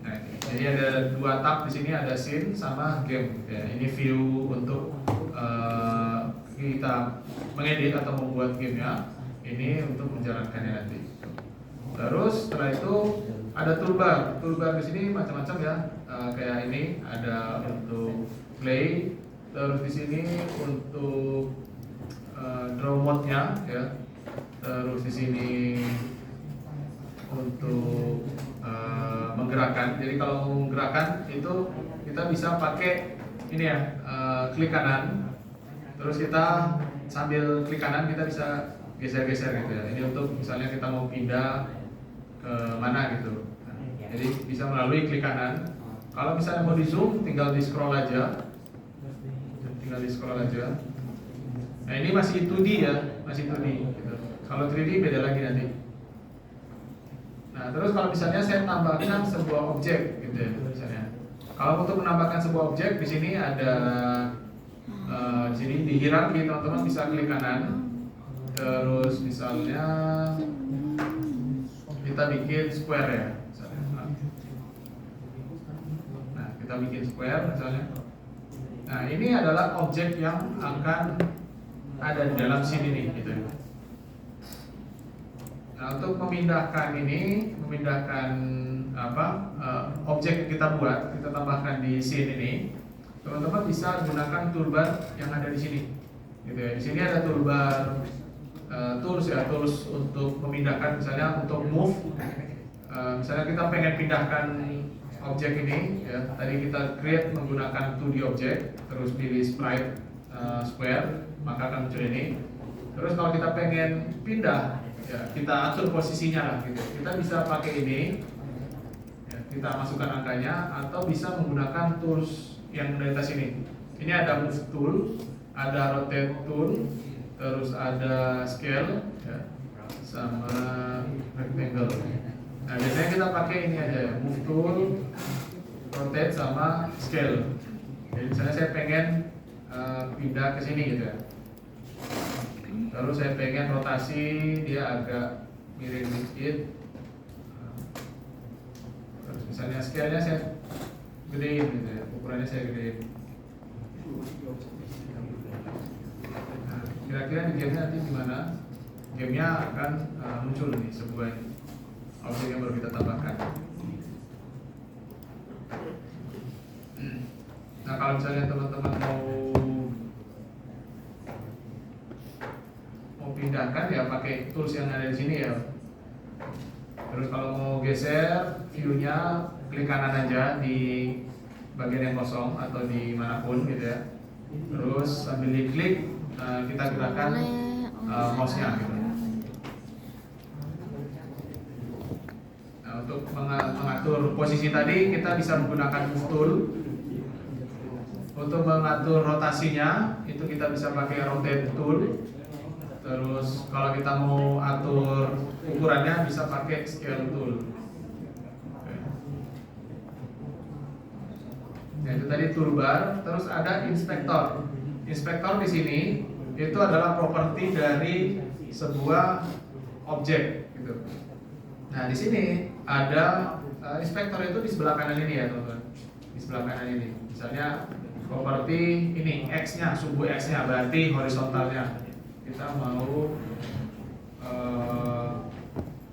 Nah, jadi ada 2 tab di sini, ada scene sama game. Ya, ini view untuk kita mengedit atau membuat gamenya. Ini untuk menjalankannya nanti. Terus setelah itu ada toolbar. Toolbar di sini macam-macam ya. Kayak ini ada untuk play. Terus di sini untuk draw mode-nya ya. Terus di sini untuk menggerakkan. Jadi kalau mau menggerakkan itu kita bisa pakai ini ya, klik kanan. Terus kita sambil klik kanan kita bisa geser-geser gitu ya. Ini untuk misalnya kita mau pindah ke mana gitu. Nah, jadi bisa melalui klik kanan. Kalau misalnya mau di zoom, tinggal di scroll aja. Nah ini masih 2D ya, masih 2D. Gitu. Kalau 3D beda lagi nanti. Nah terus kalau misalnya saya tambahkan sebuah objek gitu ya, misalnya. Kalau untuk menambahkan sebuah objek di sini ada di sini di hierarki, teman-teman bisa klik kanan. Terus misalnya kita bikin square ya, misalnya. Nah kita bikin square misalnya. Nah ini adalah objek yang akan ada di dalam scene ini gitu ya. Nah untuk memindahkan objek yang kita buat, kita tambahkan di scene ini, teman-teman bisa gunakan toolbar yang ada di sini gitu ya. Di sini ada toolbar tools ya, tools untuk memindahkan, misalnya untuk move. Misalnya kita pengen pindahkan objek ini ya, tadi kita create menggunakan 2D object, terus pilih sprite square, maka akan muncul ini. Terus kalau kita pengen pindah ya, kita atur posisinya lah gitu. Kita bisa pakai ini ya, kita masukkan angkanya, atau bisa menggunakan tools yang dari atas ini. Ini ada move tool, ada rotate tool, terus ada scale ya, sama rectangle. Nah biasanya kita pakai ini aja ya, move tool, rotate sama scale. Jadi misalnya saya pengen pindah ke sini gitu ya. Terus saya pengen rotasi dia agak miring dikit. Terus misalnya scale-nya saya gedein gitu ya, ukurannya saya gedein. Nah, kira-kira di game nanti gimana? Gamenya akan muncul nih sebuah objek yang baru kita tambahkan. Nah kalau misalnya teman-teman mau pindahkan ya pakai tools yang ada di sini ya. Terus kalau mau geser view-nya, klik kanan aja di bagian yang kosong atau di manapun gitu ya. Terus sambil diklik kita gerakan mouse-nya gitu. Nah untuk mengatur posisi tadi kita bisa menggunakan move tool. Untuk mengatur rotasinya itu kita bisa pakai rotate tool. Terus kalau kita mau atur ukurannya bisa pakai scale tool. Nah, itu tadi toolbar. Terus ada inspektor. Inspektor di sini itu adalah properti dari sebuah objek gitu. Nah, di sini ada inspektor itu di sebelah kanan ini ya, teman-teman. Di sebelah kanan ini. Misalnya properti ini X-nya, sumbu X-nya berarti horizontalnya. Kita mau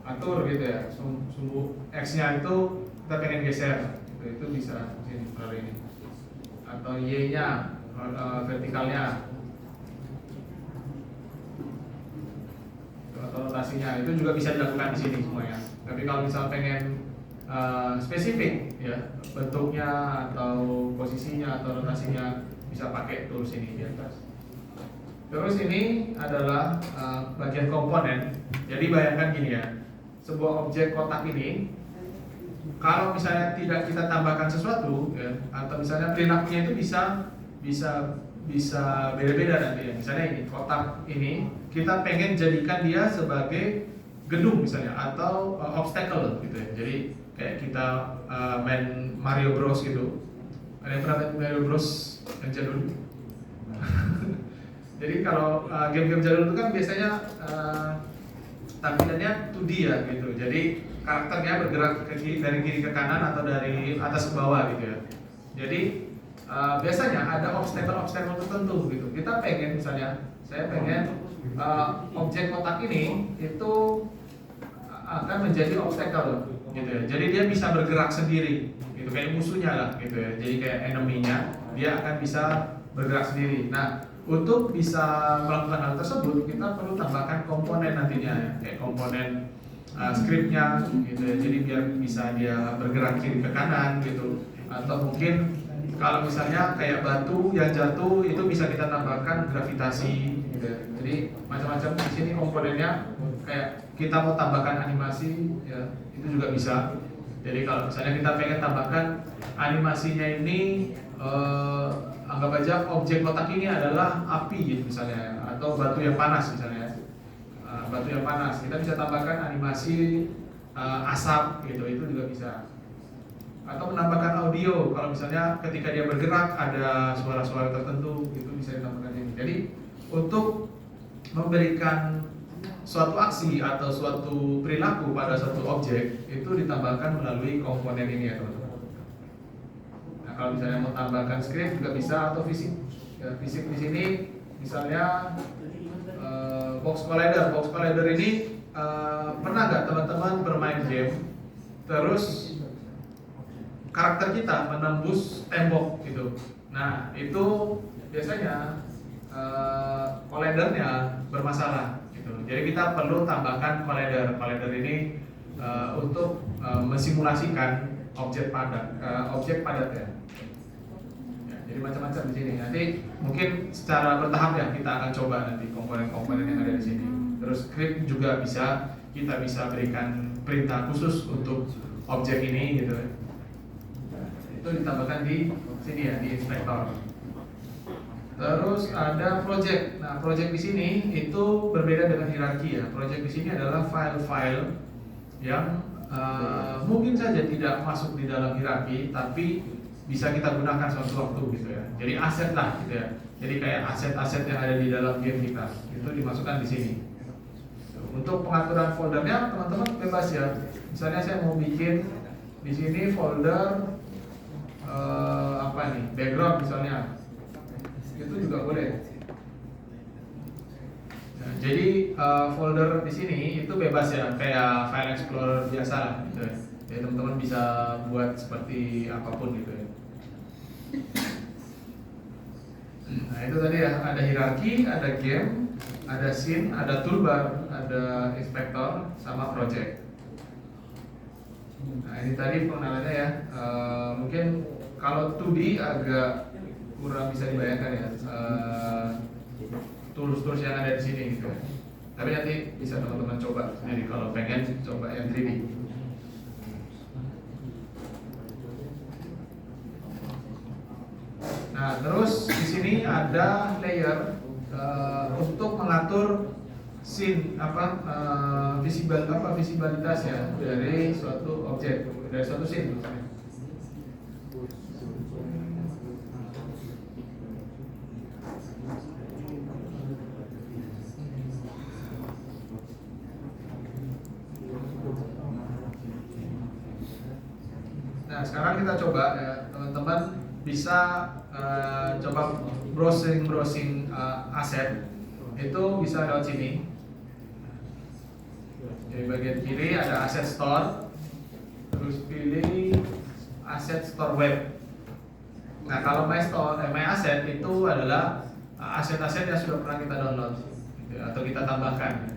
atur gitu ya, sumbu X-nya itu kita pengen geser gitu. Itu bisa sini seperti ini. Atau Y-nya vertikalnya atau rotasinya itu juga bisa dilakukan di sini semuanya. Tapi kalau misal pengen spesifik ya bentuknya atau posisinya atau rotasinya bisa pakai tools ini di atas. Terus ini adalah bagian komponen. Jadi bayangkan gini ya, sebuah objek kotak ini kalau misalnya tidak kita tambahkan sesuatu ya, atau misalnya perilakunya itu bisa beda-beda nanti ya. Misalnya ini kotak ini kita pengen jadikan dia sebagai gedung misalnya atau obstacle gitu ya. Jadi kayak kita main Mario Bros gitu. Ada yang pernah main Mario Bros yang jadul? Jadi kalau game-game jadul itu kan biasanya tampilannya 2D ya gitu. Jadi karakternya bergerak dari kiri ke kanan atau dari atas ke bawah gitu ya. Jadi biasanya ada obstacle tertentu gitu. Kita pengen misalnya, saya pengen objek kotak ini itu akan menjadi obstacle gitu ya. Jadi dia bisa bergerak sendiri gitu, kayak musuhnya lah gitu ya. Jadi kayak enemy-nya dia akan bisa bergerak sendiri. Nah, untuk bisa melakukan hal tersebut kita perlu tambahkan komponen nantinya ya. Kayak komponen scriptnya gitu ya. Jadi biar bisa dia bergerak kiri ke kanan gitu. Atau mungkin kalau misalnya kayak batu yang jatuh itu bisa kita tambahkan gravitasi gitu ya. Jadi macam-macam di sini komponennya, kayak kita mau tambahkan animasi ya, itu juga bisa. Jadi kalau misalnya kita pengen tambahkan animasinya ini anggap aja objek kotak ini adalah api gitu misalnya, atau batu yang panas misalnya. Batu yang panas, kita bisa tambahkan animasi asap gitu, itu juga bisa. Atau menambahkan audio, kalau misalnya ketika dia bergerak ada suara-suara tertentu, itu bisa ditambahkan ini. Jadi untuk memberikan suatu aksi atau suatu perilaku pada suatu objek itu ditambahkan melalui komponen ini ya teman-teman. Nah, kalau misalnya mau tambahkan script juga bisa, atau fisik. Ya, fisik di sini misalnya box collider. Box collider ini pernah nggak teman-teman bermain game terus karakter kita menembus tembok gitu. Nah, itu biasanya collidernya bermasalah gitu. Jadi kita perlu tambahkan collider. Collider ini untuk mensimulasikan objek padat ya. Jadi macam-macam di sini. Nanti mungkin secara bertahap ya kita akan coba nanti komponen-komponen yang ada di sini. Terus script juga kita bisa berikan perintah khusus untuk objek ini gitu. Itu ditambahkan di sini ya, di inspektor. Terus ada project. Nah, project di sini itu berbeda dengan hierarki ya. Project di sini adalah file-file yang mungkin saja tidak masuk di dalam hierarki, tapi bisa kita gunakan suatu waktu gitu ya. Jadi aset lah gitu ya. Jadi kayak aset-aset yang ada di dalam game kita itu dimasukkan di sini. Untuk pengaturan foldernya teman-teman bebas ya. Misalnya saya mau bikin di sini folder apa nih, background misalnya, itu juga boleh. Nah, jadi folder di sini itu bebas ya, kayak file explorer biasa lah gitu ya. Jadi teman-teman bisa buat seperti apapun gitu ya. Nah, itu tadi ya, ada hierarki, ada game, ada scene, ada toolbar, ada inspektor, sama project. Nah, ini tadi pengenalannya ya. Mungkin kalau 2D agak kurang bisa dibayangkan ya, tools-tools yang ada di sini gitu. Tapi nanti bisa teman-teman coba sendiri kalau pengen coba yang 3D. Nah, terus di sini ada layer untuk mengatur scene visibilitas ya dari suatu objek, dari suatu scene misalnya. Nah sekarang kita coba ya, teman-teman bisa coba browsing aset itu bisa lewat sini. Di bagian kiri ada aset store, terus pilih aset store web. Nah kalau my store, my asset itu adalah aset-aset yang sudah pernah kita download gitu, atau kita tambahkan.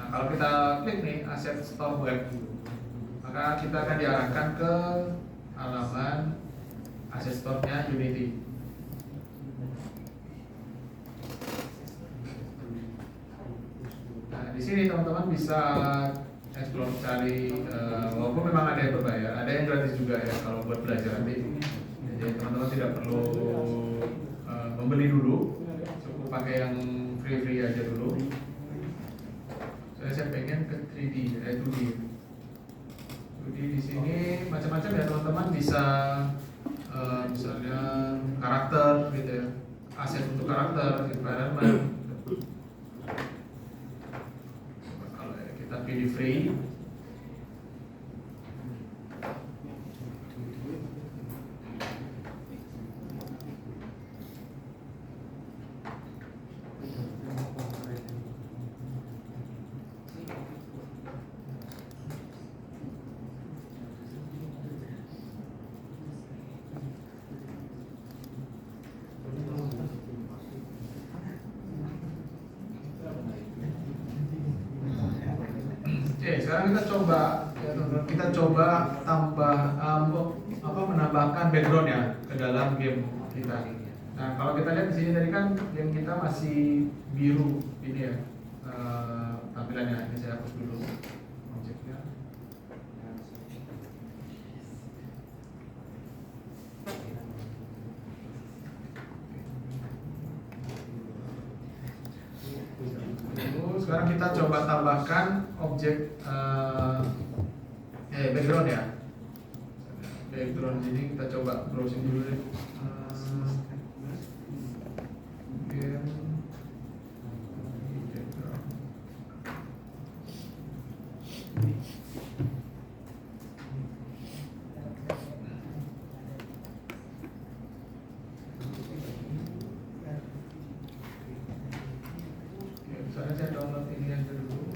Nah kalau kita klik nih aset store web, maka kita akan diarahkan ke halaman aset store-nya Unity. Nah di sini teman-teman bisa explore cari, walaupun memang ada yang berbayar, ada yang gratis juga ya kalau buat belajar nanti. Jadi teman-teman tidak perlu membeli dulu, cukup pakai yang free aja dulu. Saya pengen ke 3D, 2D. 2D di sini macam-macam ya teman-teman, bisa misalnya karakter gitu ya, aset untuk karakter, environment. Kalau kita pilih free. Oke, sekarang kita coba ya teman-teman, kita coba tambah menambahkan background ya ke dalam game kita. Nah, kalau kita lihat di sini tadi kan game kita masih biru ini ya, tampilannya. Ini saya hapus dulu objeknya. Sekarang kita coba tambahkan objek background ya. Background ini kita coba browsing dulu deh. Background. Misalnya saya download ini aja dulu.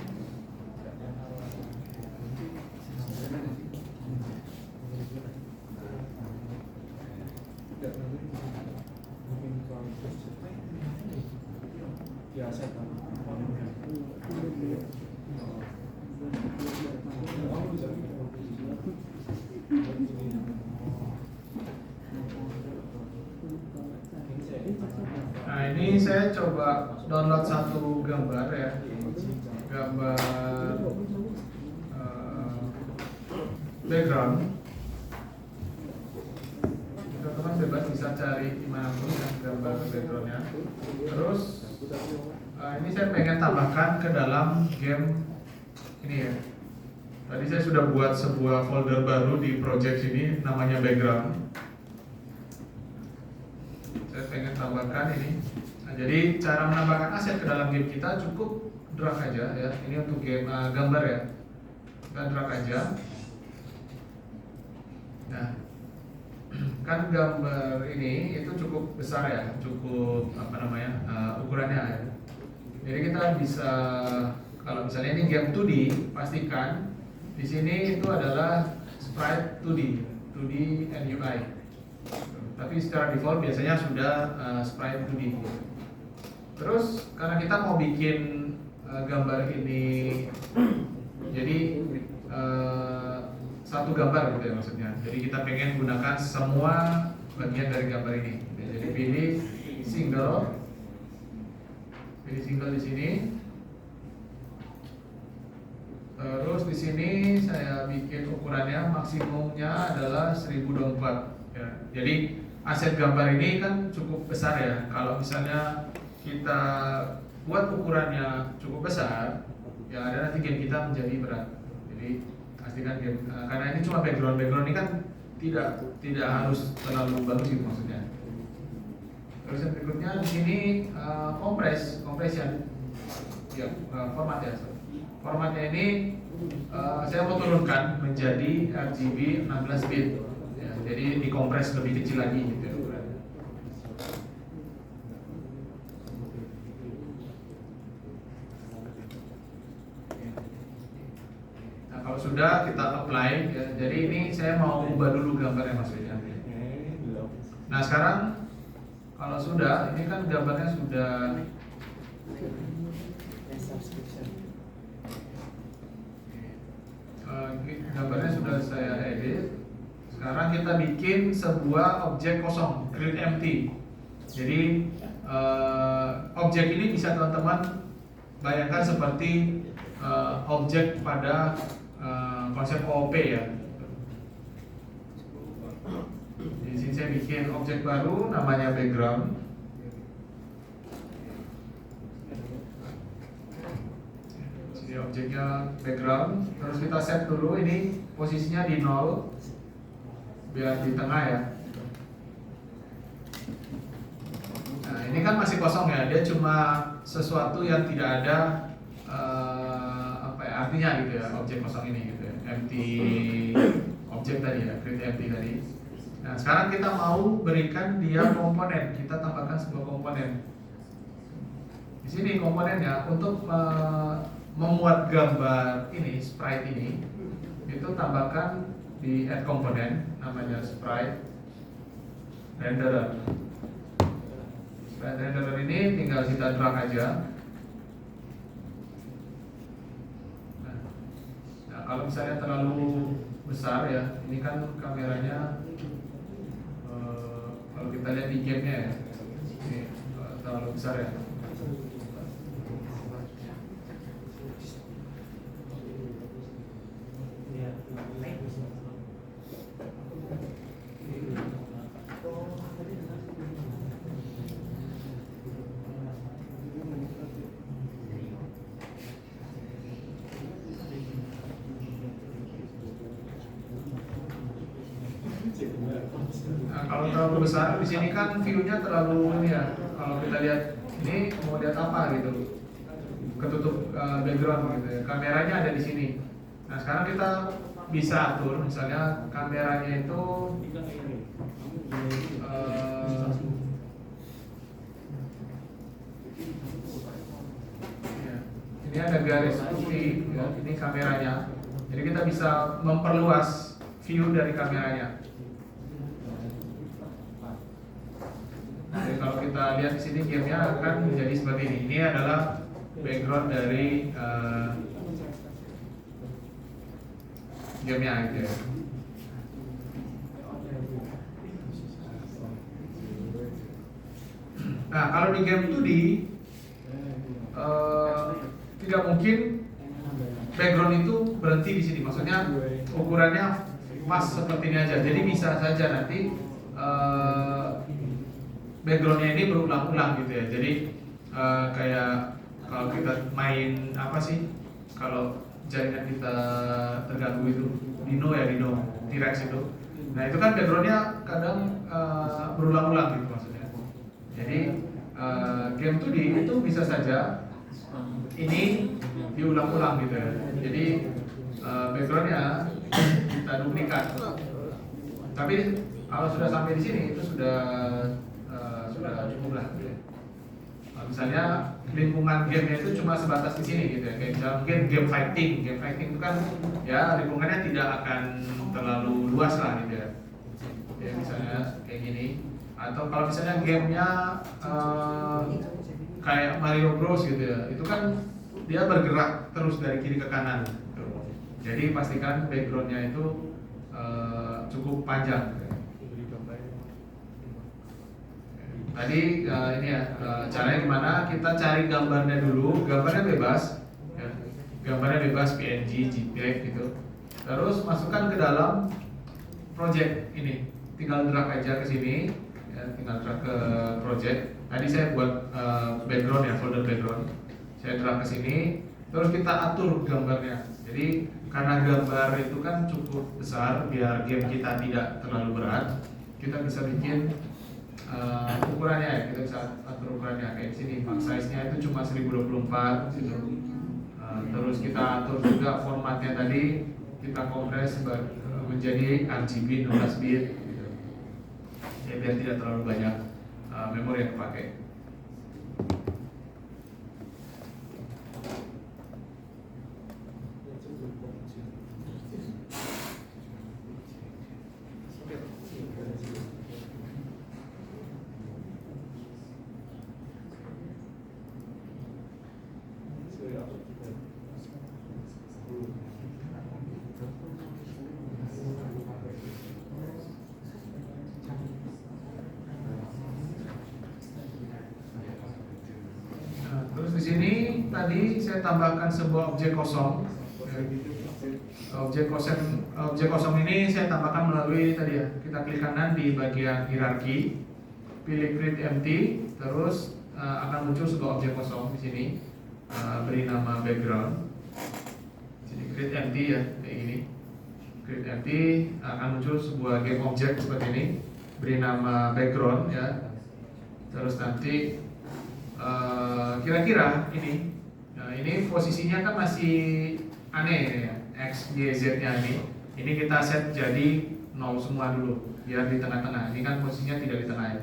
Nah ini saya coba download satu gambar ya, gambar background. Teman-teman bebas bisa cari dimanapun ya gambar backgroundnya. Terus ini saya pengen tambahkan ke dalam game ini ya. Tadi saya sudah buat sebuah folder baru di project ini namanya background. Saya pengen tambahkan ini. Nah, jadi cara menambahkan aset ke dalam game kita cukup drag aja ya. Ini untuk game gambar ya. Kita drag aja. Nah, kan gambar ini itu cukup besar ya, cukup ukurannya ya. Jadi kita bisa, kalau misalnya ini game 2D, pastikan di sini itu adalah sprite 2D and UI. Tapi secara default biasanya sudah sprite 2D. Terus karena kita mau bikin gambar ini jadi satu gambar gitu ya maksudnya. Jadi kita pengen gunakan semua bagian dari gambar ini. Jadi pilih single di sini. Terus di sini saya bikin ukurannya maksimumnya adalah 1024 ya. Jadi aset gambar ini kan cukup besar ya. Kalau misalnya kita buat ukurannya cukup besar, yang ada nanti game kita menjadi berat. Jadi pastikan game, karena ini cuma background ini kan tidak harus terlalu bagus gitu maksudnya. Terus yang berikutnya di sini compression ya, format ya. Formatnya ini saya mau turunkan menjadi RGB 16 bit ya. jadi dikompres lebih kecil lagi gitu ya ukurannya. Nah kalau sudah kita apply ya, jadi ini saya mau ubah dulu gambarnya Mas William. Nah sekarang kalau sudah, ini kan gambarnya sudah gambarnya sudah saya edit. Sekarang kita bikin sebuah objek kosong, create empty. Jadi objek ini bisa teman-teman bayangkan seperti objek pada konsep OOP ya. Di sini saya bikin objek baru namanya background. Sini objeknya background. Terus kita set dulu ini posisinya di 0 biar di tengah ya. Nah ini kan masih kosong ya. Dia cuma sesuatu yang tidak ada apa ya, artinya gitu ya, objek kosong ini gitu ya. Empty objek tadi ya, create empty tadi. Nah sekarang kita mau berikan dia komponen, kita tambahkan sebuah komponen. Di sini komponennya untuk memuat gambar ini, sprite ini, itu tambahkan di add komponen namanya sprite renderer. Sprite renderer ini tinggal kita drag aja. Nah kalau misalnya terlalu besar ya, ini kan kameranya. Kalau kita lihat di gamenya ya, ini terlalu besar ya. Nah, kalau terlalu besar di sini kan view-nya terlalu ini ya. Kalau kita lihat ini mau lihat apa gitu, ketutup background gitu ya. Kameranya ada di sini. Nah sekarang kita bisa atur, misalnya kameranya itu ya, ini ada garis putih, ya, ini kameranya. Jadi kita bisa memperluas view dari kameranya. Jadi kalau kita lihat di sini gamenya akan menjadi seperti ini. Ini adalah background dari gamenya gitu ya. Nah kalau di game 2D tidak mungkin background itu berhenti di sini. Maksudnya ukurannya pas seperti ini aja. Jadi bisa saja nanti backgroundnya ini berulang-ulang gitu ya. Jadi kayak kalau kita main apa sih, kalau jaringan kita terganggu itu Dino ya, Dino T-Rex itu. Nah itu kan backgroundnya kadang berulang-ulang gitu maksudnya. Jadi game 2D itu bisa saja ini diulang-ulang gitu ya. Jadi backgroundnya kita duplikat. Tapi kalau sudah sampai di sini itu sudah cukup lah gitu ya. Misalnya lingkungan gamenya itu cuma sebatas di sini gitu ya. Kayak misalnya mungkin game fighting itu kan ya lingkungannya tidak akan terlalu luas lah gitu ya. Ya misalnya kayak gini. Atau kalau misalnya gamenya kayak Mario Bros gitu ya, itu kan dia bergerak terus dari kiri ke kanan gitu. Jadi pastikan backgroundnya itu cukup panjang. Tadi ini ya caranya gimana? Kita cari gambarnya dulu, gambarnya bebas, ya. Gambarnya bebas PNG, JPEG gitu. Terus masukkan ke dalam project ini, tinggal drag aja ke sini, ya, tinggal drag ke project. Tadi saya buat background ya, folder background. Saya drag ke sini, terus kita atur gambarnya. Jadi karena gambar itu kan cukup besar, biar game kita tidak terlalu berat, kita bisa bikin ukurannya ya, kita bisa atur ukurannya kayak sini. Font size-nya itu cuma 1024 gitu. Terus kita atur juga formatnya tadi, kita kompres menjadi RGB 16 bit gitu. ya biar tidak terlalu banyak memori yang dipakai. Terus di sini tadi saya tambahkan sebuah objek kosong. Objek kosong ini saya tambahkan melalui tadi ya, kita klik kanan di bagian hierarki, pilih create empty, terus akan muncul sebuah objek kosong di sini, beri nama background. Jadi create empty ya, kayak gini. Create empty akan muncul sebuah game object seperti ini, beri nama background ya. Terus nanti kira-kira ini posisinya kan masih aneh ya, X, Y, Z nya ini kita set jadi 0 semua dulu biar di tengah-tengah. Ini kan posisinya tidak di tengah ya.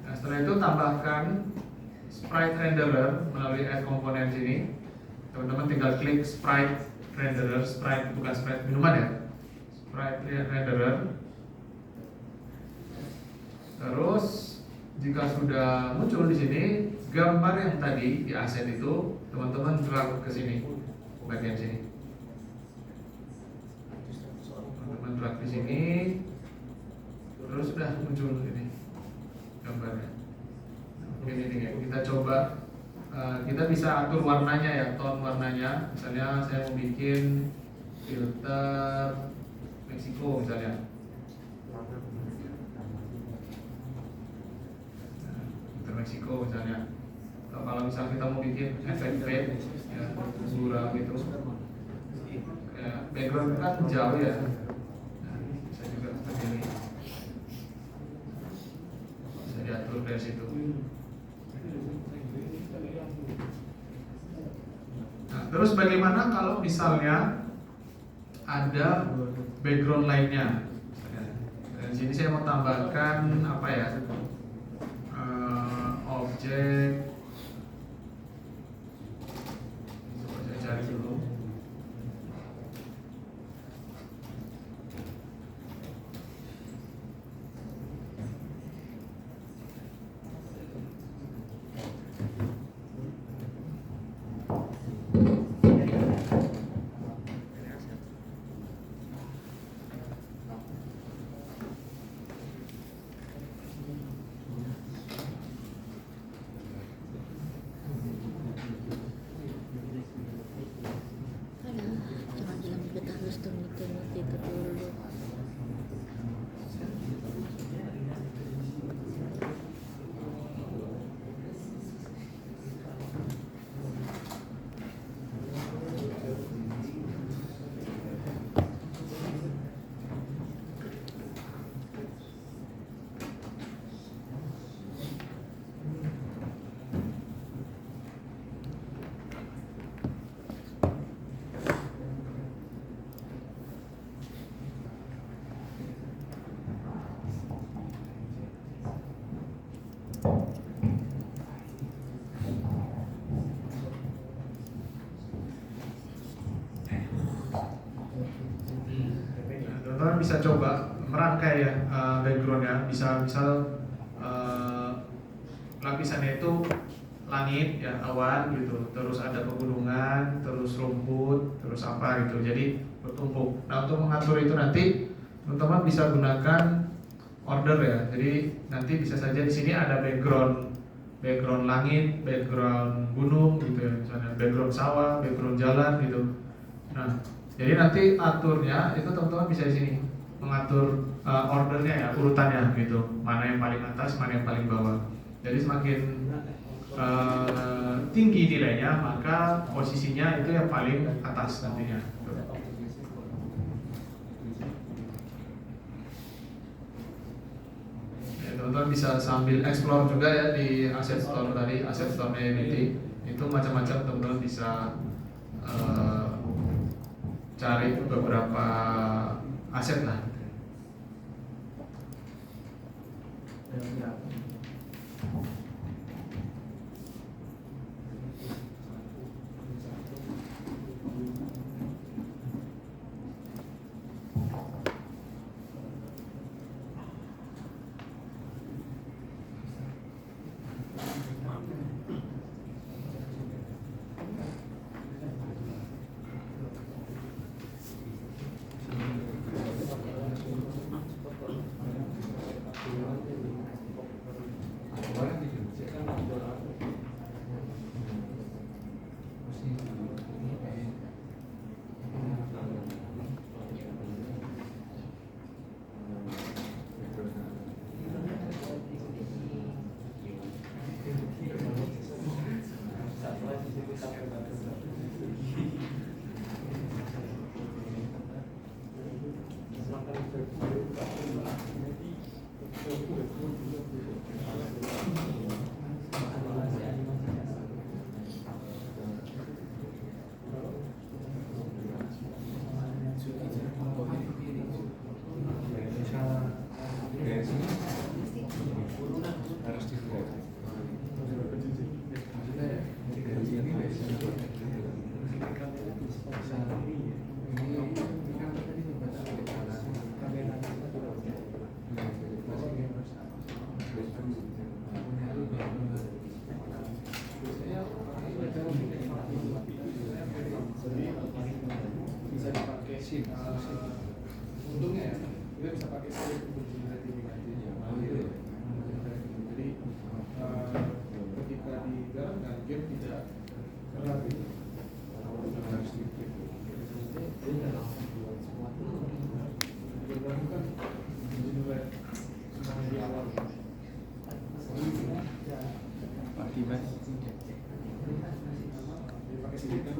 Nah setelah itu tambahkan sprite renderer melalui add component sini. Teman-teman tinggal klik sprite renderer, sprite bukan sprite minuman ya, sprite renderer. Terus jika sudah muncul di sini gambar yang tadi di aset itu, teman-teman drag ke sini, bagian sini. Teman-teman drag di sini, terus sudah muncul ini gambarnya. Mungkin ini ya, kita coba. Kita bisa atur warnanya ya, tone warnanya. Misalnya saya mau bikin filter Meksiko misalnya. Filter Meksiko misalnya. Atau kalau misalnya kita mau bikin efek fade ya, suram gitu. Kayak background kan jauh ya. Nah, bisa juga seperti ini. Bisa diatur dari situ. Nah, terus bagaimana kalau misalnya ada background lainnya? Di sini saya mau tambahkan apa ya? Objek. Coba saya cari dulu. Jangan kita harus tunggu-tunggu itu dulu. Teman-teman bisa coba merangkai ya backgroundnya, bisa misal lapisannya itu langit ya, awan gitu, terus ada pegunungan, terus rumput, terus apa gitu, jadi bertumpuk. Nah untuk mengatur itu nanti teman-teman bisa gunakan order ya, jadi nanti bisa saja di sini ada background langit, background gunung gitu ya, misalnya background sawah, background jalan gitu. Nah jadi nanti aturnya itu teman-teman bisa di sini mengatur ordernya ya, urutannya gitu, mana yang paling atas, mana yang paling bawah. Jadi semakin tinggi nilainya maka posisinya itu yang paling atas nantinya. Ya, teman-teman bisa sambil explore juga ya di asset store tadi, asset store-nya Unity itu macam-macam, teman-teman bisa cari beberapa aset lah. Bisa dipakai untungnya ya kita bisa pakai SIM untuk sertifikasinya. Jadi ketika dijalankan game tidak keras gitu. Harus dikit. Dilakukan nilai di awal. Pagi mas. Pakai SIM kan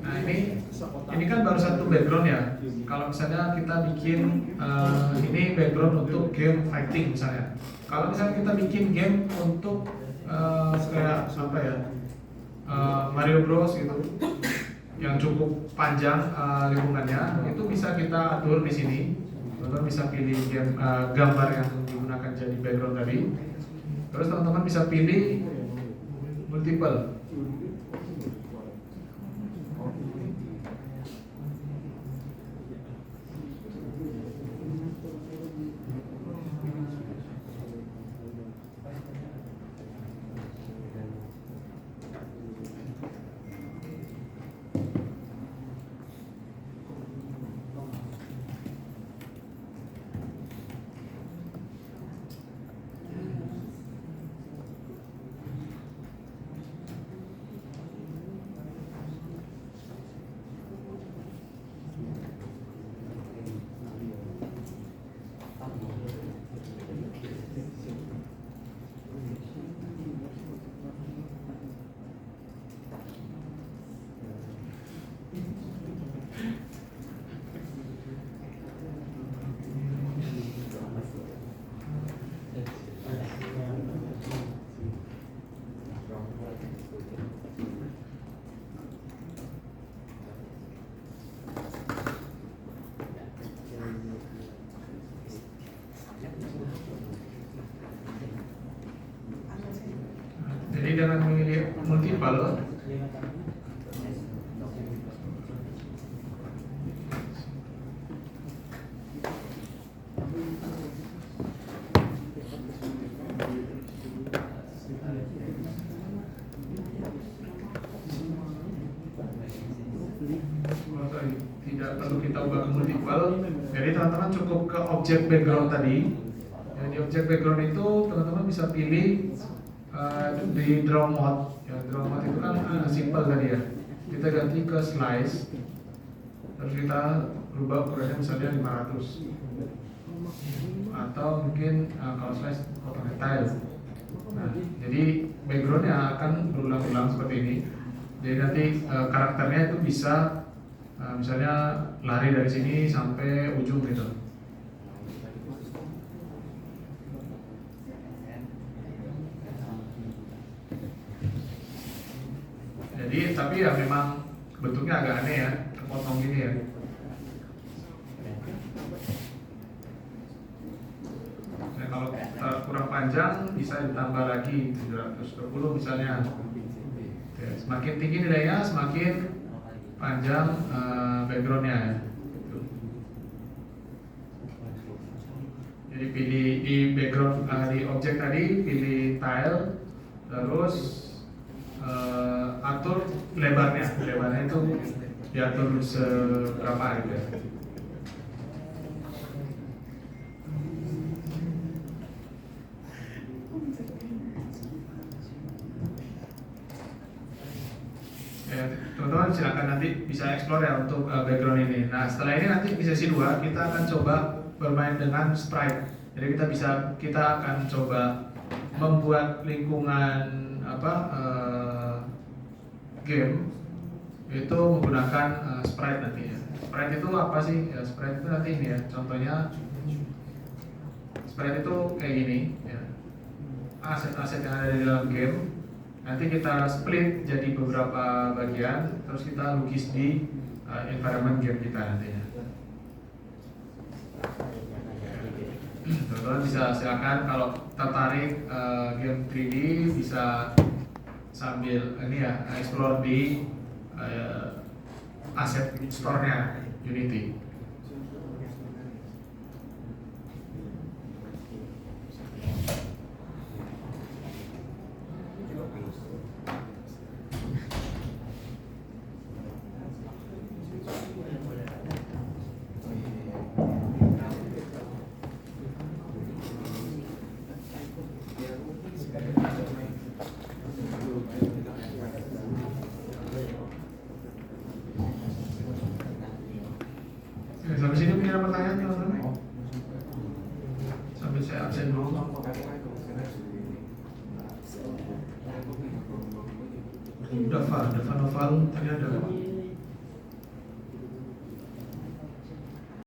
Nah ini kan baru satu background ya. Kalau misalnya kita bikin ini background untuk game fighting misalnya. Kalau misalnya kita bikin game untuk kayak apa ya, Mario Bros gitu, yang cukup panjang lingkungannya, itu bisa kita atur di sini. Teman-teman bisa pilih game, gambar yang digunakan jadi background tadi. Terus teman-teman bisa pilih multiple. Jadi dengan memilih multiple, tidak perlu kita ubah ke multiple. Jadi teman-teman cukup ke objek background tadi. Ya, di objek background itu teman-teman bisa pilih di draw mode. Ya, draw mode itu kan simple tadi ya. Kita ganti ke slice. Terus kita rubah ukurannya misalnya 500. Atau mungkin kalau slice potong tile. Nah, jadi backgroundnya akan berulang-ulang seperti ini. Jadi nanti karakternya itu bisa misalnya lari dari sini sampai ujung gitu. Jadi tapi ya memang bentuknya agak aneh ya, kepotong gini ya. Nah, kalau kurang panjang bisa ditambah lagi 720 misalnya. Oke, semakin tinggi nilainya semakin panjang backgroundnya ya. Jadi pilih di background di objek tadi, pilih tile, terus atur lebarnya itu diatur seberapa gitu ya. Ya, teman-teman silakan nanti bisa explore ya untuk background ini. Nah, setelah ini nanti di sesi 2 kita akan coba bermain dengan sprite. Jadi kita akan coba membuat lingkungan game itu menggunakan sprite nanti ya. Sprite itu apa sih? Ya, sprite itu nanti ini ya. Contohnya sprite itu kayak gini ya. Aset-aset yang ada di dalam game nanti kita split jadi beberapa bagian, terus kita lukis di environment game kita nantinya. Teman-teman bisa silakan kalau tertarik game 3D bisa sambil ini ya explore di aset store-nya Unity. sampai sini punya pertanyaan teman-teman? Sambil saya absen dulu. Dava Noval tadi ada.